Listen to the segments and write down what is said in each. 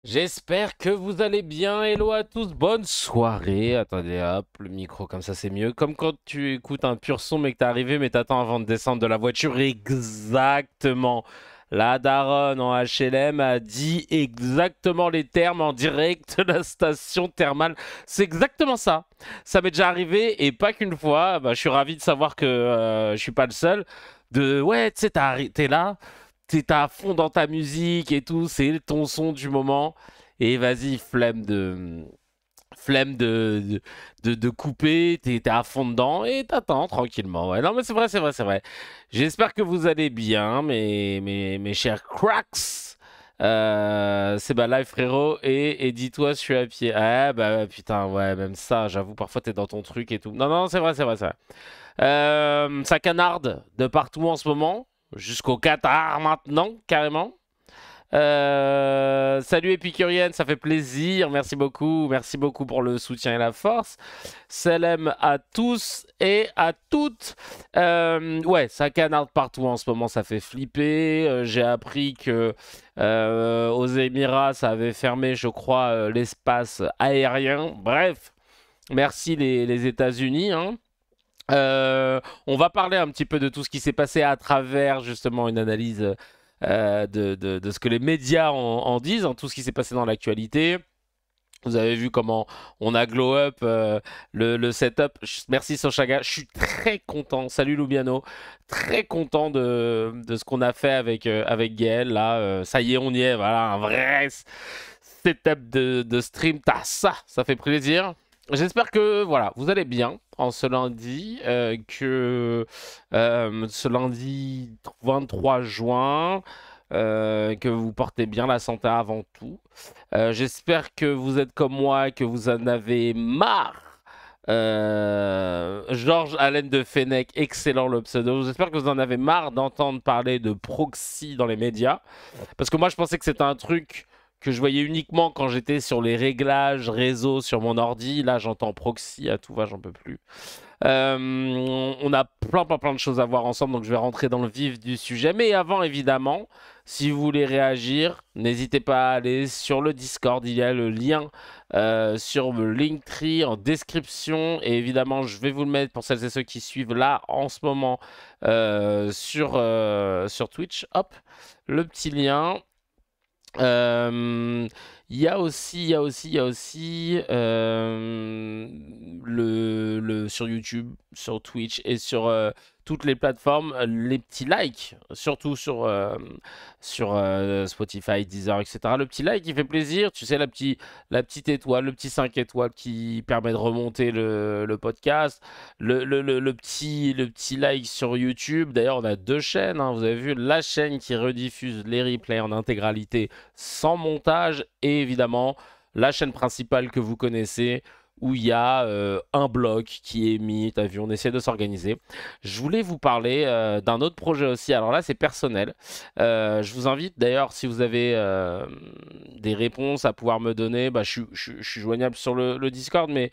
J'espère que vous allez bien. Hello à tous, bonne soirée. Attendez, hop, le micro comme ça c'est mieux. Comme quand tu écoutes un pur son mais que t'es arrivé mais t'attends avant de descendre de la voiture. Exactement. La daronne en HLM a dit exactement les termes en direct de la station thermale. C'est exactement ça. Ça m'est déjà arrivé et pas qu'une fois. Bah, je suis ravi de savoir que je suis pas le seul. Ouais, tu sais, t'es là. T'es à fond dans ta musique et tout, c'est ton son du moment. Et vas-y, flemme de couper, t'es à fond dedans et t'attends tranquillement. Ouais, non, mais c'est vrai, c'est vrai, c'est vrai. J'espère que vous allez bien, mes chers cracks. C'est ma live, frérot. Et dis-toi, je suis à pied. Ah, bah putain, ouais, même ça, j'avoue, parfois t'es dans ton truc et tout. Non, non, c'est vrai, c'est vrai, c'est vrai. Ça canarde de partout en ce moment, jusqu'au Qatar maintenant, carrément. Salut Épicurienne, ça fait plaisir, merci beaucoup pour le soutien et la force. Salam à tous et à toutes. Ouais, ça canarde partout en ce moment, ça fait flipper. J'ai appris que aux Émirats, ça avait fermé, je crois, l'espace aérien. Bref, merci les États-Unis, hein. On va parler un petit peu de tout ce qui s'est passé à travers justement une analyse de ce que les médias en disent, tout ce qui s'est passé dans l'actualité. Vous avez vu comment on a glow up le setup. Merci Sochaga, je suis très content. Salut Lubiano, très content de ce qu'on a fait avec Gaël. Là, ça y est, on y est. Voilà, un vrai setup de stream. Ça fait plaisir. J'espère que voilà, vous allez bien en ce lundi, ce lundi 23 juin, que vous portez bien la santé avant tout. J'espère que vous êtes comme moi, que vous en avez marre. Georges Allen de Fennec, excellent le pseudo. J'espère que vous en avez marre d'entendre parler de proxy dans les médias. Parce que moi, je pensais que c'était un truc que je voyais uniquement quand j'étais sur les réglages réseau sur mon ordi. Là, j'entends proxy à tout va, j'en peux plus. On a plein de choses à voir ensemble, donc je vais rentrer dans le vif du sujet. Mais avant, évidemment, si vous voulez réagir, n'hésitez pas à aller sur le Discord. Il y a le lien sur le Linktree en description. Et évidemment, je vais vous le mettre pour celles et ceux qui suivent là en ce moment sur Twitch. Hop, le petit lien. Euh, sur YouTube, sur Twitch et sur toutes les plateformes, les petits likes, surtout sur Spotify, Deezer, etc. Le petit like, il fait plaisir. Tu sais, la petite étoile, le petit 5 étoiles qui permet de remonter le podcast. Le petit like sur YouTube. D'ailleurs, on a deux chaînes, hein. Vous avez vu la chaîne qui rediffuse les replays en intégralité sans montage et évidemment la chaîne principale que vous connaissez où il y a un bloc qui est mis. T'as vu, on essaie de s'organiser. Je voulais vous parler d'un autre projet aussi. Alors là, c'est personnel. Je vous invite d'ailleurs, si vous avez des réponses à pouvoir me donner, bah, je suis joignable sur le Discord, mais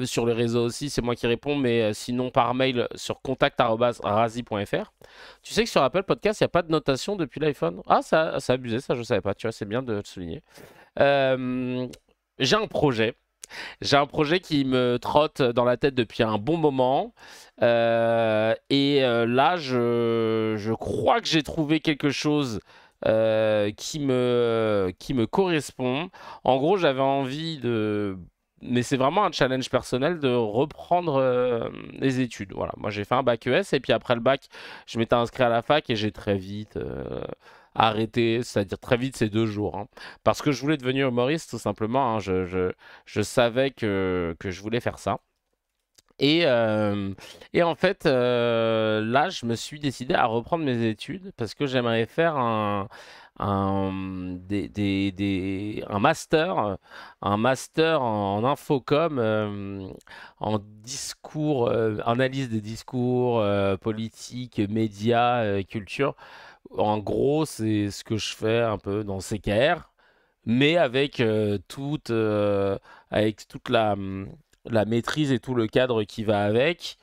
sur les réseaux aussi, c'est moi qui réponds, mais sinon par mail sur contact@razi.fr. Tu sais que sur Apple Podcast, il n'y a pas de notation depuis l'iPhone. Ah, ça, c'est abusé, ça je savais pas. Tu vois, c'est bien de le souligner. Euh, j'ai un projet. J'ai un projet qui me trotte dans la tête depuis un bon moment. Là, je crois que j'ai trouvé quelque chose qui me correspond. En gros, j'avais envie de... Mais c'est vraiment un challenge personnel de reprendre les études. Voilà, moi j'ai fait un bac ES et puis après le bac, je m'étais inscrit à la fac et j'ai très vite arrêté, c'est-à-dire très vite, c'est 2 jours, hein. Parce que je voulais devenir humoriste tout simplement, hein. Je savais que je voulais faire ça. Et, euh, et en fait, là, je me suis décidé à reprendre mes études parce que j'aimerais faire un master en infocom, en discours, analyse des discours politiques, médias, culture. En gros, c'est ce que je fais un peu dans CKR, mais avec toute la la maîtrise et tout le cadre qui va avec.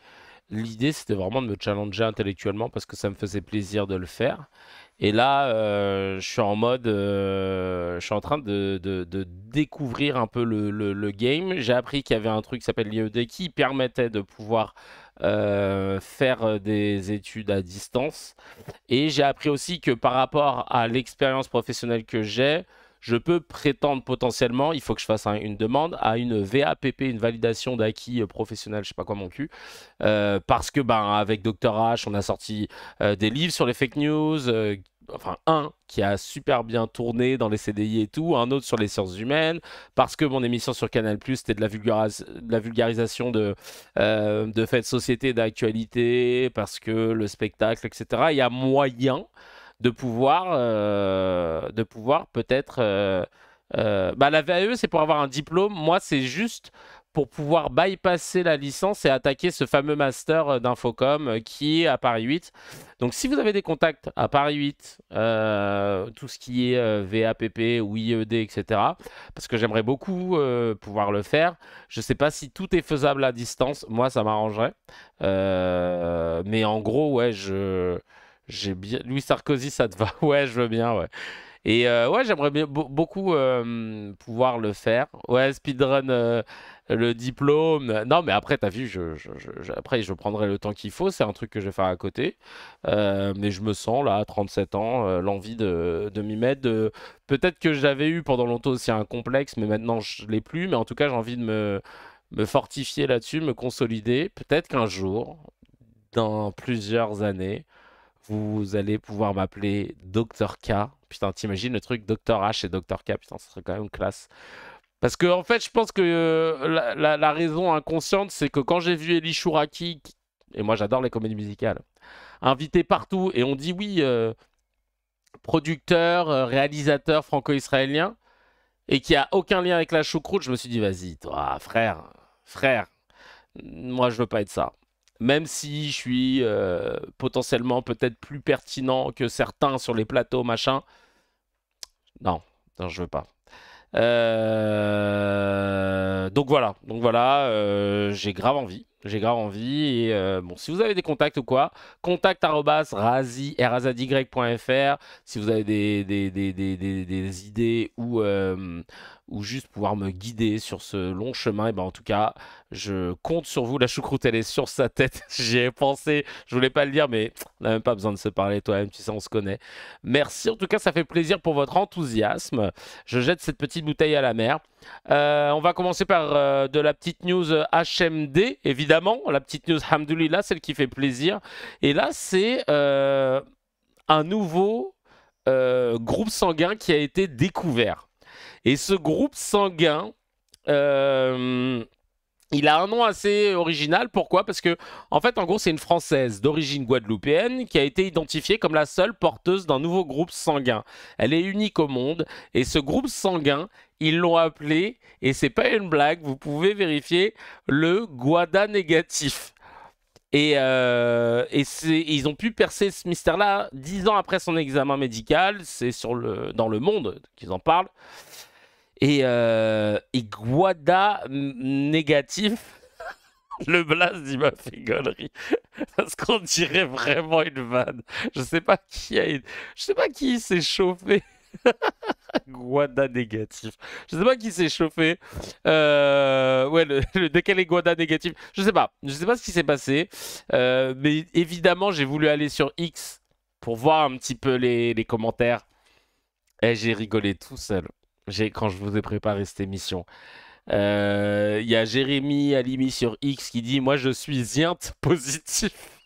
L'idée, c'était vraiment de me challenger intellectuellement parce que ça me faisait plaisir de le faire. Et là, je suis en mode, je suis en train de découvrir un peu le game. J'ai appris qu'il y avait un truc qui s'appelle l'IED qui permettait de pouvoir faire des études à distance. Et j'ai appris aussi que par rapport à l'expérience professionnelle que j'ai, je peux prétendre potentiellement, il faut que je fasse une demande à une VAPP, une validation d'acquis professionnel, je sais pas quoi mon cul, parce que ben avec Dr H, on a sorti des livres sur les fake news. Enfin, un qui a super bien tourné dans les CDI et tout, un autre sur les sciences humaines, parce que mon émission sur Canal+, c'était de la vulgarisation de faits de société, d'actualité, parce que le spectacle, etc. Il y a moyen de pouvoir peut-être... bah, la VAE, c'est pour avoir un diplôme. Moi, c'est juste pour pouvoir bypasser la licence et attaquer ce fameux master d'Infocom qui est à Paris 8. Donc, si vous avez des contacts à Paris 8, tout ce qui est VAPP ou IED, etc., parce que j'aimerais beaucoup pouvoir le faire. Je ne sais pas si tout est faisable à distance. Moi, ça m'arrangerait. Mais en gros, ouais, j'ai bien. Louis Sarkozy, ça te va? Ouais, je veux bien, ouais. Et ouais, j'aimerais bien beaucoup pouvoir le faire. Ouais, speedrun le diplôme. Non, mais après, t'as vu, après, je prendrai le temps qu'il faut. C'est un truc que je vais faire à côté. Mais je me sens là, à 37 ans, l'envie de m'y mettre. Peut-être que j'avais eu pendant longtemps aussi un complexe, mais maintenant je l'ai plus. Mais en tout cas, j'ai envie de me fortifier là-dessus, me consolider. Peut-être qu'un jour, dans plusieurs années, vous allez pouvoir m'appeler Dr K. Putain, t'imagines le truc Dr H et Dr K, putain, ça serait quand même classe. Parce que en fait, je pense que la raison inconsciente, c'est que quand j'ai vu Elie Chouraki, et moi j'adore les comédies musicales, invité partout, et on dit oui, producteur, réalisateur franco-israélien, et qui a aucun lien avec la choucroute, je me suis dit, vas-y, toi, frère, moi je veux pas être ça. Même si je suis potentiellement peut-être plus pertinent que certains sur les plateaux, machin. Non, non, je veux pas. Donc voilà, j'ai grave envie. J'ai grave envie. Et bon, si vous avez des contacts ou quoi, contact@razady.fr. Si vous avez des idées ou juste pouvoir me guider sur ce long chemin, et ben en tout cas, je compte sur vous. La choucroute, elle est sur sa tête. J'y ai pensé. Je voulais pas le dire, mais on n'a même pas besoin de se parler toi-même. Tu sais, on se connaît. Merci. En tout cas, ça fait plaisir pour votre enthousiasme. Je jette cette petite bouteille à la mer. On va commencer par de la petite news HMD, évidemment. La petite news Hamdoulillah, celle qui fait plaisir. Et là, c'est un nouveau groupe sanguin qui a été découvert. Et ce groupe sanguin, il a un nom assez original. Pourquoi? Parce que, en fait, en gros, c'est une Française d'origine guadeloupéenne qui a été identifiée comme la seule porteuse d'un nouveau groupe sanguin. Elle est unique au monde. Et ce groupe sanguin, ils l'ont appelé, et c'est pas une blague, vous pouvez vérifier, le Guada négatif. Ils ont pu percer ce mystère-là 10 ans après son examen médical. C'est dans le monde qu'ils en parlent. Et Guada négatif, le blaze, il m'a fait gaulerie. Parce qu'on dirait vraiment une vanne. Je sais pas je sais pas qui s'est chauffé. Guada négatif. Je sais pas qui s'est chauffé. Ouais, de quel est Guada négatif? Je sais pas. Je sais pas ce qui s'est passé. Mais évidemment, j'ai voulu aller sur X pour voir un petit peu les commentaires. Et j'ai rigolé tout seul. Quand je vous ai préparé cette émission. Il y a Jérémy Alimi sur X qui dit: moi je suis Zient positif.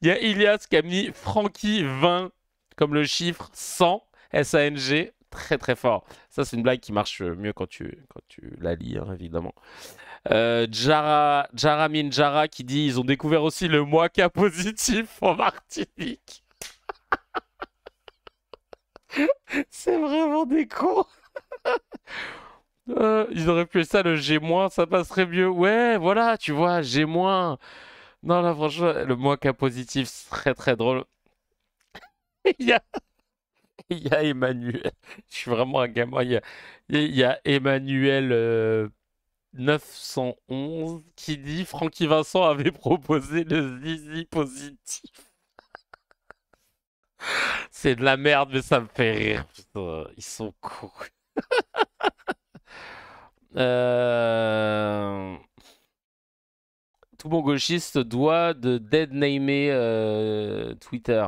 Il y a Ilias qui a mis Francky 20 comme le chiffre 100 SANG. Très très fort. Ça, c'est une blague qui marche mieux quand tu la lis, hein, évidemment. Jaramin Jara qui dit: ils ont découvert aussi le Moaka positif en Martinique. C'est vraiment des cons. Ils auraient pu ça le G-, ça passerait mieux. Ouais, voilà, tu vois, G-. Non, là, franchement, le Moaka positif, c'est très très drôle. Il y a, il y a Emmanuel. Je suis vraiment un gamin. Il y a Emmanuel 911 qui dit Francky Vincent avait proposé le zizi positif. C'est de la merde, mais ça me fait rire. Putain, ils sont cons. Euh, Tout bon gauchiste doit de deadnamer Twitter.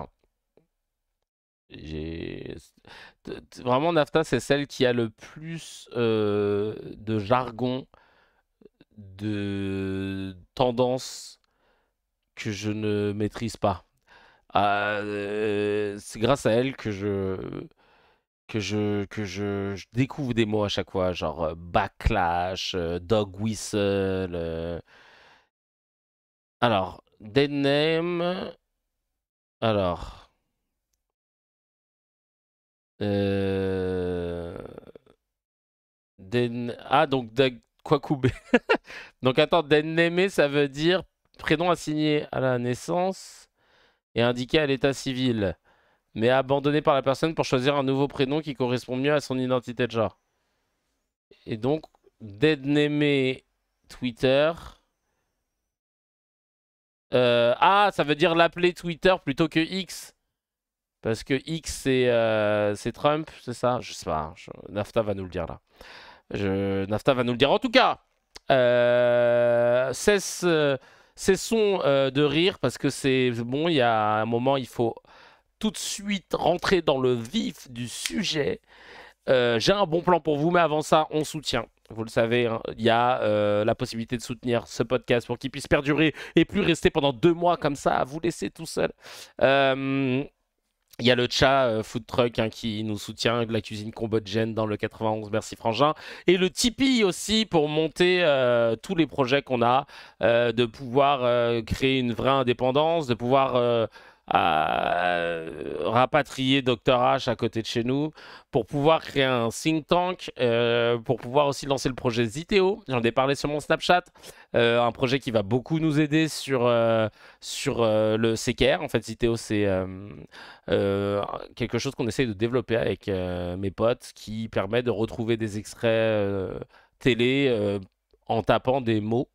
J'ai... Vraiment, Nafta, c'est celle qui a le plus de jargon, de tendance que je ne maîtrise pas. C'est grâce à elle que je découvre des mots à chaque fois, genre backlash, dog whistle. Alors, dead name. Alors. Euh... Ah, donc Kwakubé. Donc attends, Dennemé, ça veut dire prénom assigné à la naissance et indiqué à l'état civil, mais abandonné par la personne pour choisir un nouveau prénom qui correspond mieux à son identité de genre. Et donc, Dennemé Twitter. Ah, ça veut dire l'appeler Twitter plutôt que X. Parce que X, c'est Trump, c'est ça? Je sais pas. Nafta va nous le dire là. Nafta va nous le dire. En tout cas, cessons de rire parce que c'est bon. Il y a un moment, il faut tout de suite rentrer dans le vif du sujet. J'ai un bon plan pour vous, mais avant ça, on soutient. Vous le savez, hein, il y a la possibilité de soutenir ce podcast pour qu'il puisse perdurer et plus rester pendant 2 mois comme ça, à vous laisser tout seul. Il y a le chat Food Truck hein, qui nous soutient, de la cuisine cambodgienne dans le 91, merci Frangin. Et le Tipeee aussi pour monter tous les projets qu'on a, de pouvoir créer une vraie indépendance, de pouvoir rapatrier Dr H à côté de chez nous, pour pouvoir créer un think tank, pour pouvoir aussi lancer le projet Ziteo. J'en ai parlé sur mon Snapchat, un projet qui va beaucoup nous aider sur le CKR. En fait, Ziteo, c'est quelque chose qu'on essaye de développer avec mes potes qui permet de retrouver des extraits télé en tapant des mots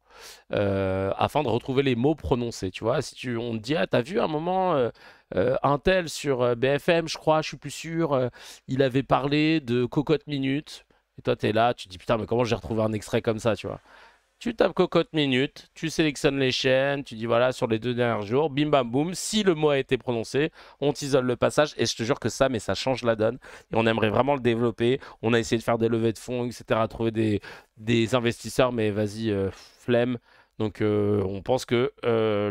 afin de retrouver les mots prononcés. Tu vois, si on te dit, ah, t'as vu un moment un tel sur BFM, je crois, je suis plus sûr, il avait parlé de Cocotte Minute. Et toi, t'es là, tu te dis, putain, mais comment j'ai retrouvé un extrait comme ça, tu vois? Tu tapes Cocotte Minute, tu sélectionnes les chaînes, tu dis voilà, sur les 2 derniers jours, bim bam boum, si le mot a été prononcé, on t'isole le passage, et je te jure que ça, mais ça change la donne, et on aimerait vraiment le développer, on a essayé de faire des levées de fonds, etc., trouver des investisseurs, mais vas-y, flemme, donc on pense que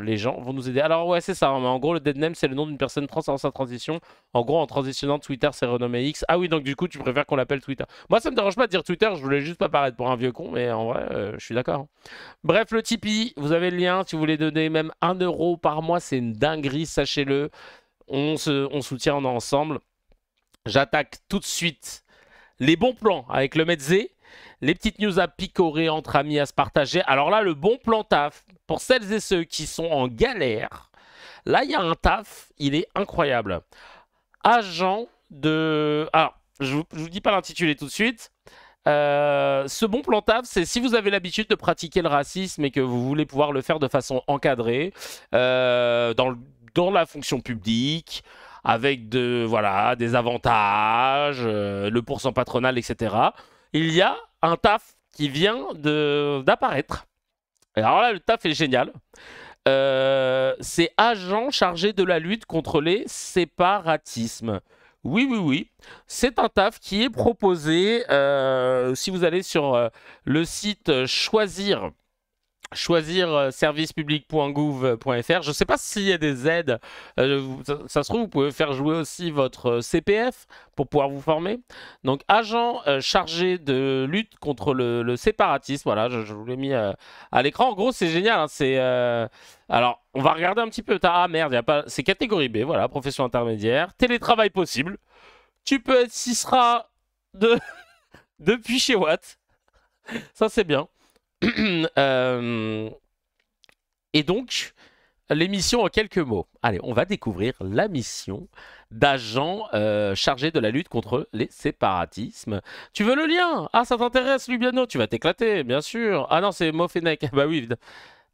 les gens vont nous aider. Alors ouais, c'est ça, hein, mais en gros, le dead name, c'est le nom d'une personne trans dans sa transition, en gros, en transitionnant Twitter, c'est renommé X. Ah oui, donc du coup, tu préfères qu'on l'appelle Twitter. Moi, ça me dérange pas de dire Twitter, je voulais juste pas paraître pour un vieux con, mais en vrai, je suis d'accord, hein. Bref, le Tipeee, vous avez le lien. Si vous voulez donner même 1 € par mois, c'est une dinguerie, sachez-le. On soutient, on est ensemble. J'attaque tout de suite les bons plans avec le Metzé. Les petites news à picorer entre amis à se partager. Alors là, le bon plan taf, pour celles et ceux qui sont en galère, là, il y a un taf, il est incroyable. Agent de... Alors, je vous dis pas l'intitulé tout de suite. Ce bon plan taf, c'est si vous avez l'habitude de pratiquer le racisme et que vous voulez pouvoir le faire de façon encadrée, dans la fonction publique, avec voilà, des avantages, le pourcent patronal, etc. Il y a un taf qui vient d'apparaître. Alors là, le taf est génial. C'est agent chargé de la lutte contre les séparatismes. Oui, oui, oui. C'est un taf qui est proposé. Si vous allez sur le site choisir servicepublic.gouv.fr. Je ne sais pas s'il y a des aides. Ça se trouve, vous pouvez faire jouer aussi votre CPF pour pouvoir vous former. Donc, agent chargé de lutte contre le séparatisme. Voilà, je vous l'ai mis à l'écran. En gros, c'est génial, hein, alors, on va regarder un petit peu. Ah merde, y a pas... c'est catégorie B. Voilà, profession intermédiaire. Télétravail possible. Tu peux être Sisra depuis chez Watt. Ça, c'est bien. Et donc, l'émission en quelques mots. Allez, on va découvrir la mission d'agents chargés de la lutte contre les séparatismes. Tu veux le lien? Ah, ça t'intéresse, Lubiano? Tu vas t'éclater, bien sûr. Ah non, c'est Mofenek. Bah oui, évidemment.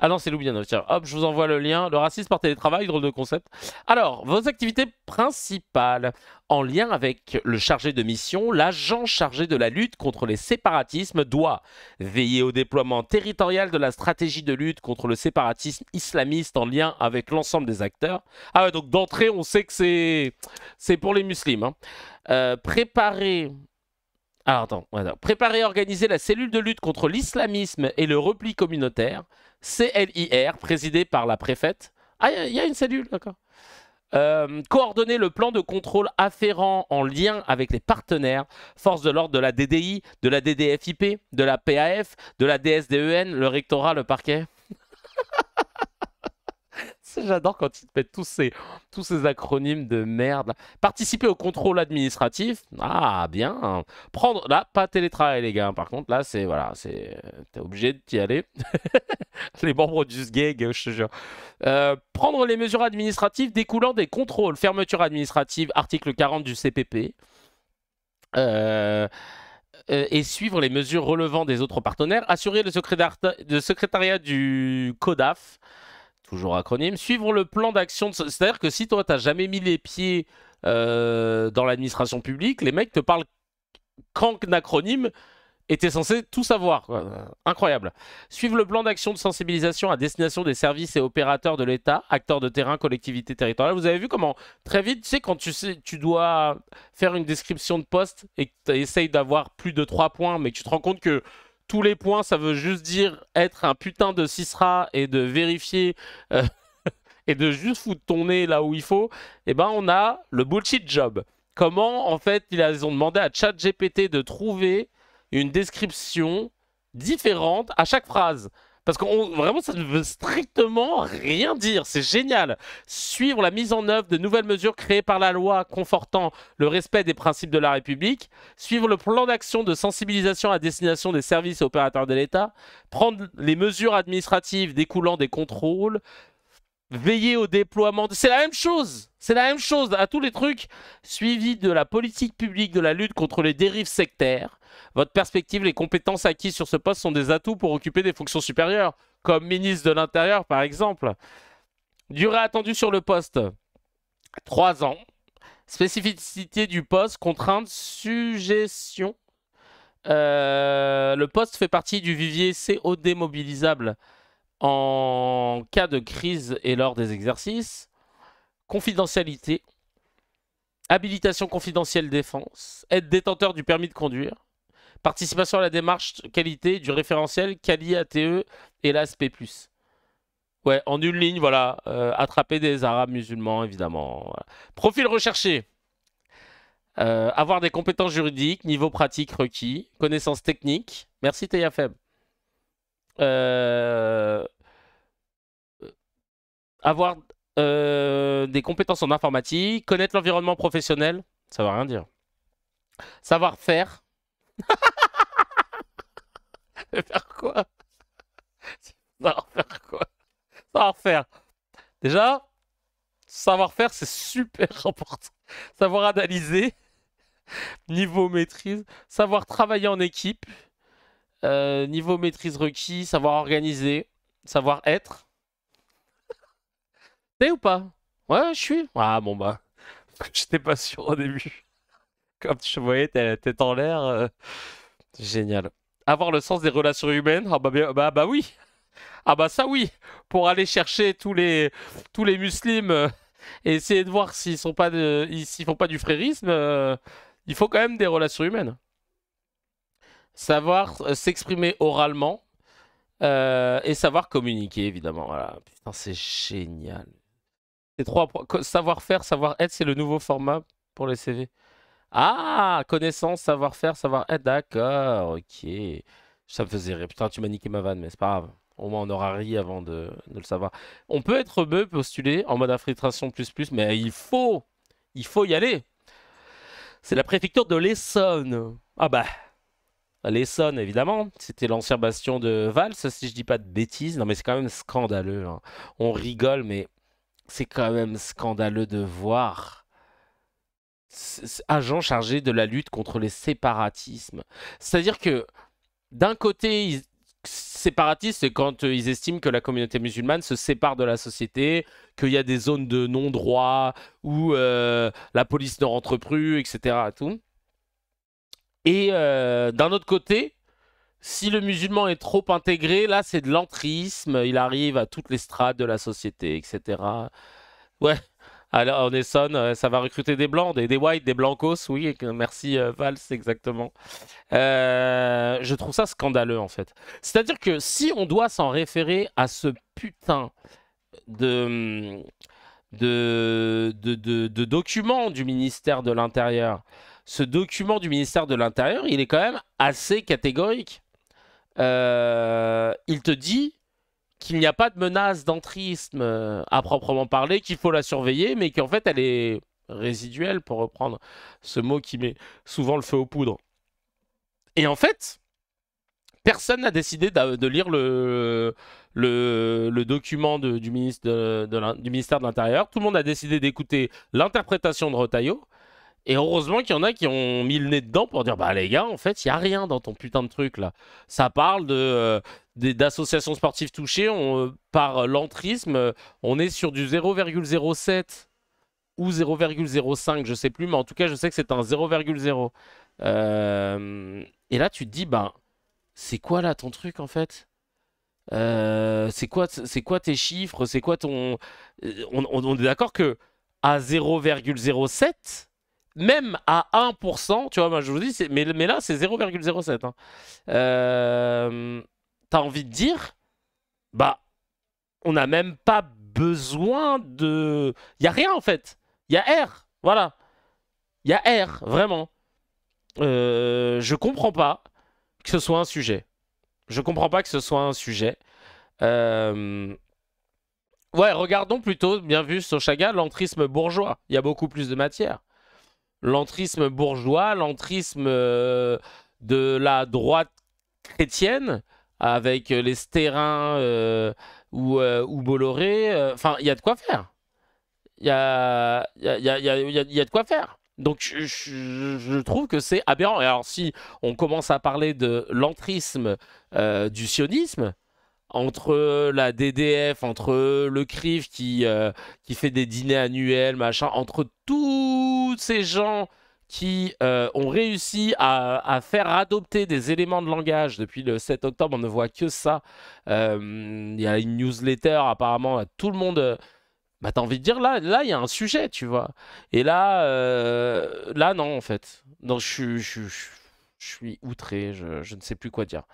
Ah non, c'est Lubiano. Tiens, hop, je vous envoie le lien. Le racisme par télétravail, drôle de concept. Alors, vos activités principales en lien avec le chargé de mission, l'agent chargé de la lutte contre les séparatismes doit veiller au déploiement territorial de la stratégie de lutte contre le séparatisme islamiste en lien avec l'ensemble des acteurs. Ah ouais, donc d'entrée, on sait que c'est pour les musulmans. Préparer... Alors attends, préparer et organiser la cellule de lutte contre l'islamisme et le repli communautaire, CLIR, présidée par la préfète. Ah, il y a une cellule, d'accord. Coordonner le plan de contrôle afférent en lien avec les partenaires, forces de l'ordre de la DDI, de la DDFIP, de la PAF, de la DSDEN, le rectorat, le parquet. J'adore quand ils te mettent tous ces acronymes de merde. Participer au contrôle administratif. Ah, bien. Prendre. Là, pas télétravail, les gars. Par contre, là, c'est. Voilà, c'est. T'es obligé d'y aller. Les membres du SGEG, je te jure. Prendre les mesures administratives découlant des contrôles. Fermeture administrative, article 40 du CPP. Et suivre les mesures relevant des autres partenaires. Assurer le secrétariat du CODAF. Toujours acronyme. Suivre le plan d'action. C'est-à-dire que si toi, t'as jamais mis les pieds dans l'administration publique, les mecs te parlent qu'en acronyme et t'es censé tout savoir. Incroyable. Suivre le plan d'action de sensibilisation à destination des services et opérateurs de l'État, acteurs de terrain, collectivités territoriales. Vous avez vu comment, très vite, tu sais, quand tu dois faire une description de poste et que tu essayes d'avoir plus de 3 points, mais que tu te rends compte que tous les points, ça veut juste dire être un putain de Sisra et de vérifier et de juste foutre ton nez là où il faut. Et ben, on a le bullshit job. Comment, en fait, ils ont demandé à ChatGPT de trouver une description différente à chaque phrase. Parce que vraiment, ça ne veut strictement rien dire. C'est génial. Suivre la mise en œuvre de nouvelles mesures créées par la loi confortant le respect des principes de la République. Suivre le plan d'action de sensibilisation à destination des services et opérateurs de l'État. Prendre les mesures administratives découlant des contrôles. Veiller au déploiement. C'est la même chose. C'est la même chose à tous les trucs. Suivi de la politique publique de la lutte contre les dérives sectaires. Votre perspective, les compétences acquises sur ce poste sont des atouts pour occuper des fonctions supérieures, comme ministre de l'Intérieur par exemple. Durée attendue sur le poste, 3 ans. Spécificité du poste, contrainte, suggestion. Le poste fait partie du vivier COD mobilisable en cas de crise et lors des exercices. Confidentialité. Habilitation confidentielle défense. Être détenteur du permis de conduire. Participation à la démarche qualité du référentiel Cali ATE et l'ASP+. Ouais, en une ligne, voilà. Attraper des Arabes musulmans, évidemment. Voilà. Profil recherché. Avoir des compétences juridiques, niveau pratique requis, connaissances techniques. Merci Teyafeb. Avoir des compétences en informatique, connaître l'environnement professionnel. Ça veut rien dire. Savoir-faire. Faire quoi? Savoir-faire quoi? Savoir-faire. Déjà, savoir-faire, c'est super important. Savoir analyser, niveau maîtrise, savoir travailler en équipe, niveau maîtrise requis, savoir organiser, savoir être. T'es ou pas? Ouais, je suis. Ah bon bah, j'étais pas sûr au début. Comme je voyais, t'es en l'air. Génial. Avoir le sens des relations humaines? Ah bah oui. Ah bah ça oui. Pour aller chercher tous les musulmans et essayer de voir s'ils font pas du frérisme, il faut quand même des relations humaines. Savoir s'exprimer oralement et savoir communiquer, évidemment. Voilà. Putain, c'est génial. Les 3 points. Savoir-faire, savoir-être, c'est le nouveau format pour les CV. Ah, connaissance, savoir-faire, savoir-être, d'accord, ok. Ça me faisait rire. Putain, tu m'as niqué ma vanne, mais c'est pas grave. Au moins, on aura ri avant de le savoir. On peut être rebeu, postuler en mode infiltration plus, mais il faut y aller. C'est la préfecture de l'Essonne. Ah bah, l'Essonne, évidemment. C'était l'ancien bastion de Valls, si je dis pas de bêtises. Non, mais c'est quand même scandaleux, hein. On rigole, mais c'est quand même scandaleux de voir agent chargé de la lutte contre les séparatismes. C'est-à-dire que d'un côté, séparatistes, c'est quand ils estiment que la communauté musulmane se sépare de la société, qu'il y a des zones de non-droit où la police ne rentre plus, etc. Tout. Et d'un autre côté, si le musulman est trop intégré, là c'est de l'entrisme, il arrive à toutes les strates de la société, etc. Ouais, alors en Essonne, ça va recruter des blancs, des whites, des blancos, oui, merci Valls, exactement. Je trouve ça scandaleux en fait. C'est-à-dire que si on doit s'en référer à ce putain de, de document du ministère de l'Intérieur, ce document du ministère de l'Intérieur, il est quand même assez catégorique. Il te dit qu'il n'y a pas de menace d'entrisme à proprement parler, qu'il faut la surveiller, mais qu'en fait elle est résiduelle, pour reprendre ce mot qui met souvent le feu aux poudres. Et en fait, personne n'a décidé de lire le document du ministère de l'Intérieur. Tout le monde a décidé d'écouter l'interprétation de Retailleau. Et heureusement qu'il y en a qui ont mis le nez dedans pour dire bah les gars, en fait, il n'y a rien dans ton putain de truc là. Ça parle d'associations sportives touchées par l'entrisme. On est sur du 0,07 ou 0,05, je sais plus, mais en tout cas, je sais que c'est un 0,0. Et là, tu te dis, ben, c'est quoi là ton truc en fait? C'est quoi tes chiffres? C'est quoi ton. On est d'accord que à 0,07, même à 1%, tu vois, moi je vous dis, mais là c'est 0,07. Hein. T'as envie de dire, bah, on n'a même pas besoin de. Il y a rien en fait. Il y a R, voilà. Il y a R, vraiment. Je comprends pas que ce soit un sujet. Je comprends pas que ce soit un sujet. Ouais, regardons plutôt, bien vu, Sochaga, l'entrisme bourgeois. Il y a beaucoup plus de matière. L'entrisme bourgeois, l'entrisme de la droite chrétienne, avec les Stérins ou Bolloré. Enfin, il y a de quoi faire. Il y a de quoi faire. Donc je trouve que c'est aberrant. Et alors si on commence à parler de l'entrisme du sionisme, entre la DDF, entre le CRIF qui fait des dîners annuels, machin, entre tous ces gens qui ont réussi à faire adopter des éléments de langage depuis le 7 octobre, on ne voit que ça. Il y a une newsletter apparemment à tout le monde. Bah, t'as envie de dire, là, il y a un sujet, tu vois. Et là non, en fait. Donc, je suis outré, je ne sais plus quoi dire.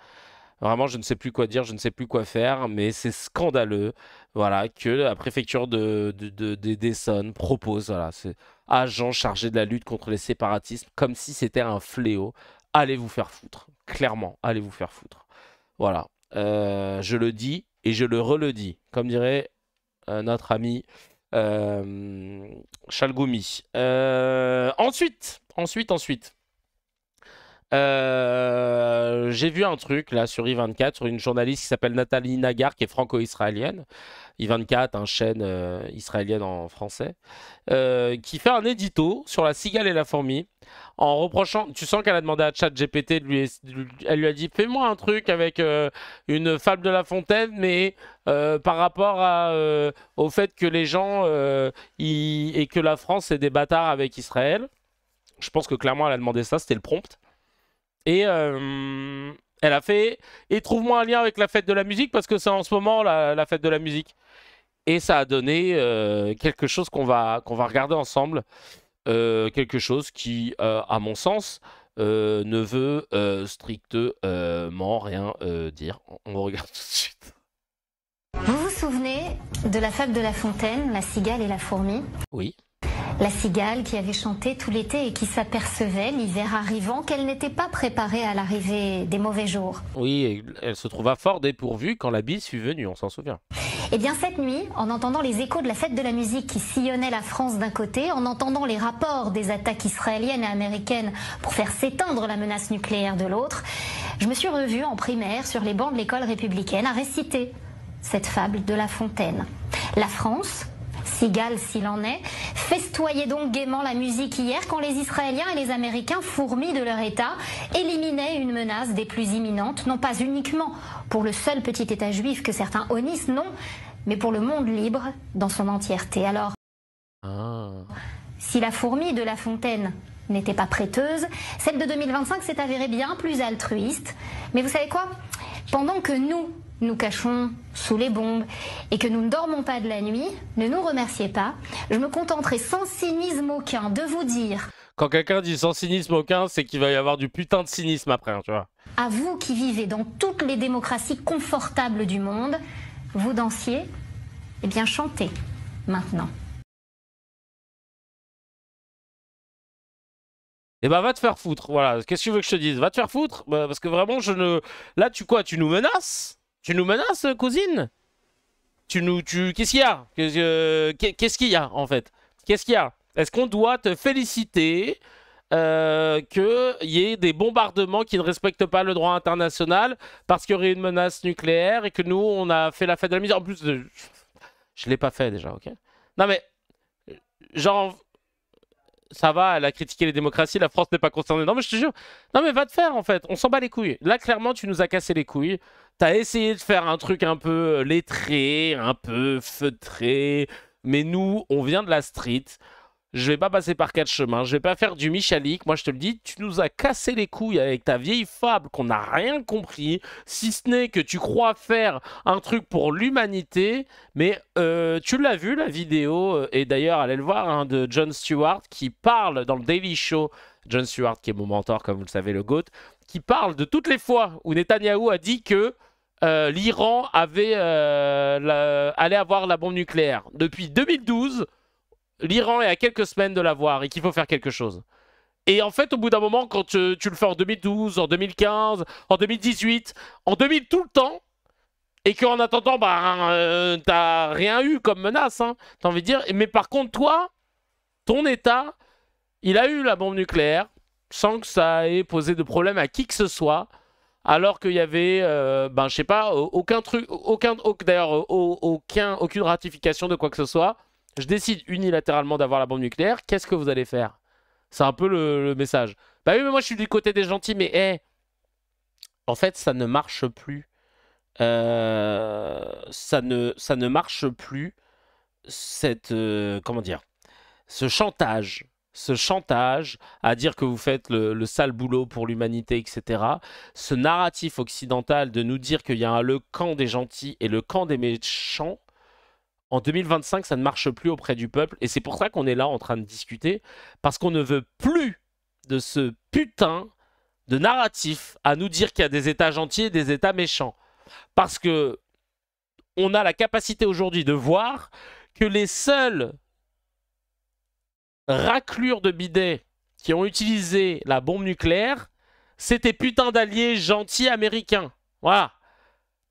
Vraiment, je ne sais plus quoi dire, je ne sais plus quoi faire, mais c'est scandaleux, voilà, que la préfecture d'Essonne propose, voilà, c'est agent chargé de la lutte contre les séparatismes, comme si c'était un fléau. Allez vous faire foutre, clairement, allez vous faire foutre. Voilà, je le dis et je le redis, comme dirait notre ami Chalgoumi. Ensuite. J'ai vu un truc là sur I24 sur une journaliste qui s'appelle Nathalie Nagar qui est franco-israélienne. I24, une chaîne israélienne en français, qui fait un édito sur la cigale et la fourmi en reprochant. Tu sens qu'elle a demandé à ChatGPT, elle lui a dit fais-moi un truc avec une fable de La Fontaine, mais par rapport au fait que les gens et que la France est des bâtards avec Israël. Je pense que clairement elle a demandé ça, c'était le prompt. Et elle a fait et trouve-moi un lien avec la fête de la musique parce que c'est en ce moment la fête de la musique. Et ça a donné quelque chose qu'on va regarder ensemble. Quelque chose qui, à mon sens, ne veut strictement rien dire. On regarde tout de suite. Vous vous souvenez de la fable de La Fontaine, la cigale et la fourmi? Oui. La cigale qui avait chanté tout l'été et qui s'apercevait, l'hiver arrivant, qu'elle n'était pas préparée à l'arrivée des mauvais jours. Oui, elle se trouva fort dépourvue quand la bise fut venue, on s'en souvient. Eh bien cette nuit, en entendant les échos de la fête de la musique qui sillonnait la France d'un côté, en entendant les rapports des attaques israéliennes et américaines pour faire s'éteindre la menace nucléaire de l'autre, je me suis revue en primaire sur les bancs de l'école républicaine à réciter cette fable de La Fontaine. La France, cigale s'il en est, festoyait donc gaiement la musique hier quand les Israéliens et les Américains, fourmis de leur État, éliminaient une menace des plus imminentes, non pas uniquement pour le seul petit État juif que certains honnissent, non, mais pour le monde libre dans son entièreté. Alors, si la fourmi de La Fontaine n'était pas prêteuse, celle de 2025 s'est avérée bien plus altruiste. Mais vous savez quoi? Pendant que nous cachons sous les bombes et que nous ne dormons pas de la nuit, ne nous remerciez pas. Je me contenterai sans cynisme aucun de vous dire... Quand quelqu'un dit sans cynisme aucun, c'est qu'il va y avoir du putain de cynisme après, hein, tu vois. À vous qui vivez dans toutes les démocraties confortables du monde, vous dansiez, eh bien chantez maintenant. Eh ben va te faire foutre, voilà. Qu'est-ce que tu veux que je te dise? Va te faire foutre, bah, parce que vraiment je ne... Là tu quoi? Tu nous menaces? Tu nous menaces, cousine? Qu'est-ce qu'il y a? Qu'est-ce qu'il y a en fait? Qu'est-ce qu'il y a? Est-ce qu'on doit te féliciter qu'il y ait des bombardements qui ne respectent pas le droit international parce qu'il y aurait une menace nucléaire et que nous on a fait la fête de la musique? En plus, je l'ai pas fait déjà, ok? Non mais, genre... Ça va, elle a critiqué les démocraties, la France n'est pas concernée. Non mais je te jure, non mais va te faire en fait, on s'en bat les couilles. Là clairement tu nous as cassé les couilles. T'as essayé de faire un truc un peu lettré, un peu feutré. Mais nous, on vient de la street. Je vais pas passer par quatre chemins, je vais pas faire du Michalik. Moi je te le dis, tu nous as cassé les couilles avec ta vieille fable qu'on n'a rien compris. Si ce n'est que tu crois faire un truc pour l'humanité. Mais tu l'as vu la vidéo, et d'ailleurs allez le voir, hein, de Jon Stewart qui parle dans le Daily Show. Jon Stewart qui est mon mentor comme vous le savez, le GOAT. Qui parle de toutes les fois où Netanyahou a dit que l'Iran allait avoir la bombe nucléaire. Depuis 2012... L'Iran est à quelques semaines de l'avoir et qu'il faut faire quelque chose. Et en fait, au bout d'un moment, quand tu le fais en 2012, en 2015, en 2018, en 2000 tout le temps, et qu'en attendant, t'as rien eu comme menace, hein, t'as envie de dire. Mais par contre, toi, ton État, il a eu la bombe nucléaire sans que ça ait posé de problème à qui que ce soit, alors qu'il y avait, je sais pas, aucun truc, d'ailleurs, aucune ratification de quoi que ce soit. Je décide unilatéralement d'avoir la bombe nucléaire, qu'est-ce que vous allez faire? C'est un peu le message. Bah oui, mais moi je suis du côté des gentils, mais en fait ça ne marche plus. Ça ne marche plus, comment dire, ce chantage à dire que vous faites le sale boulot pour l'humanité, etc. Ce narratif occidental de nous dire qu'il y a le camp des gentils et le camp des méchants. En 2025, ça ne marche plus auprès du peuple. Et c'est pour ça qu'on est là en train de discuter. Parce qu'on ne veut plus de ce putain de narratif à nous dire qu'il y a des États gentils et des États méchants. Parce que on a la capacité aujourd'hui de voir que les seules raclures de bidets qui ont utilisé la bombe nucléaire, c'était putain d'alliés gentils américains. Voilà.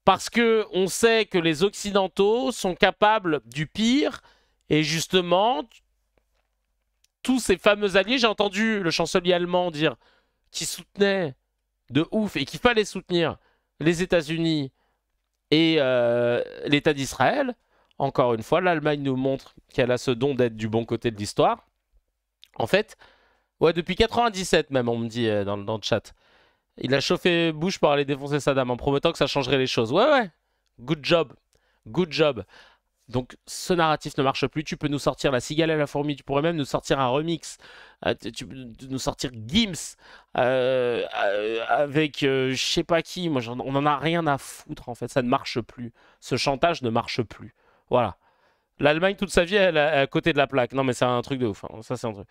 Parce qu'on sait que les Occidentaux sont capables du pire. Et justement, tous ces fameux alliés, j'ai entendu le chancelier allemand dire qu'il soutenait de ouf et qu'il fallait soutenir les États-Unis et l'État d'Israël. Encore une fois, l'Allemagne nous montre qu'elle a ce don d'être du bon côté de l'histoire. En fait, ouais, depuis 97 même, on me dit dans le chat. Il a chauffé Bush pour aller défoncer Saddam en promettant que ça changerait les choses. Ouais. Good job. Good job. Donc, ce narratif ne marche plus. Tu peux nous sortir la cigale et la fourmi. Tu pourrais même nous sortir un remix. Tu peux nous sortir Gims avec je sais pas qui. Moi, on en a rien à foutre, en fait. Ça ne marche plus. Ce chantage ne marche plus. Voilà. L'Allemagne, toute sa vie, elle est à côté de la plaque. Non, mais c'est un truc de ouf. Hein. Ça, c'est un truc...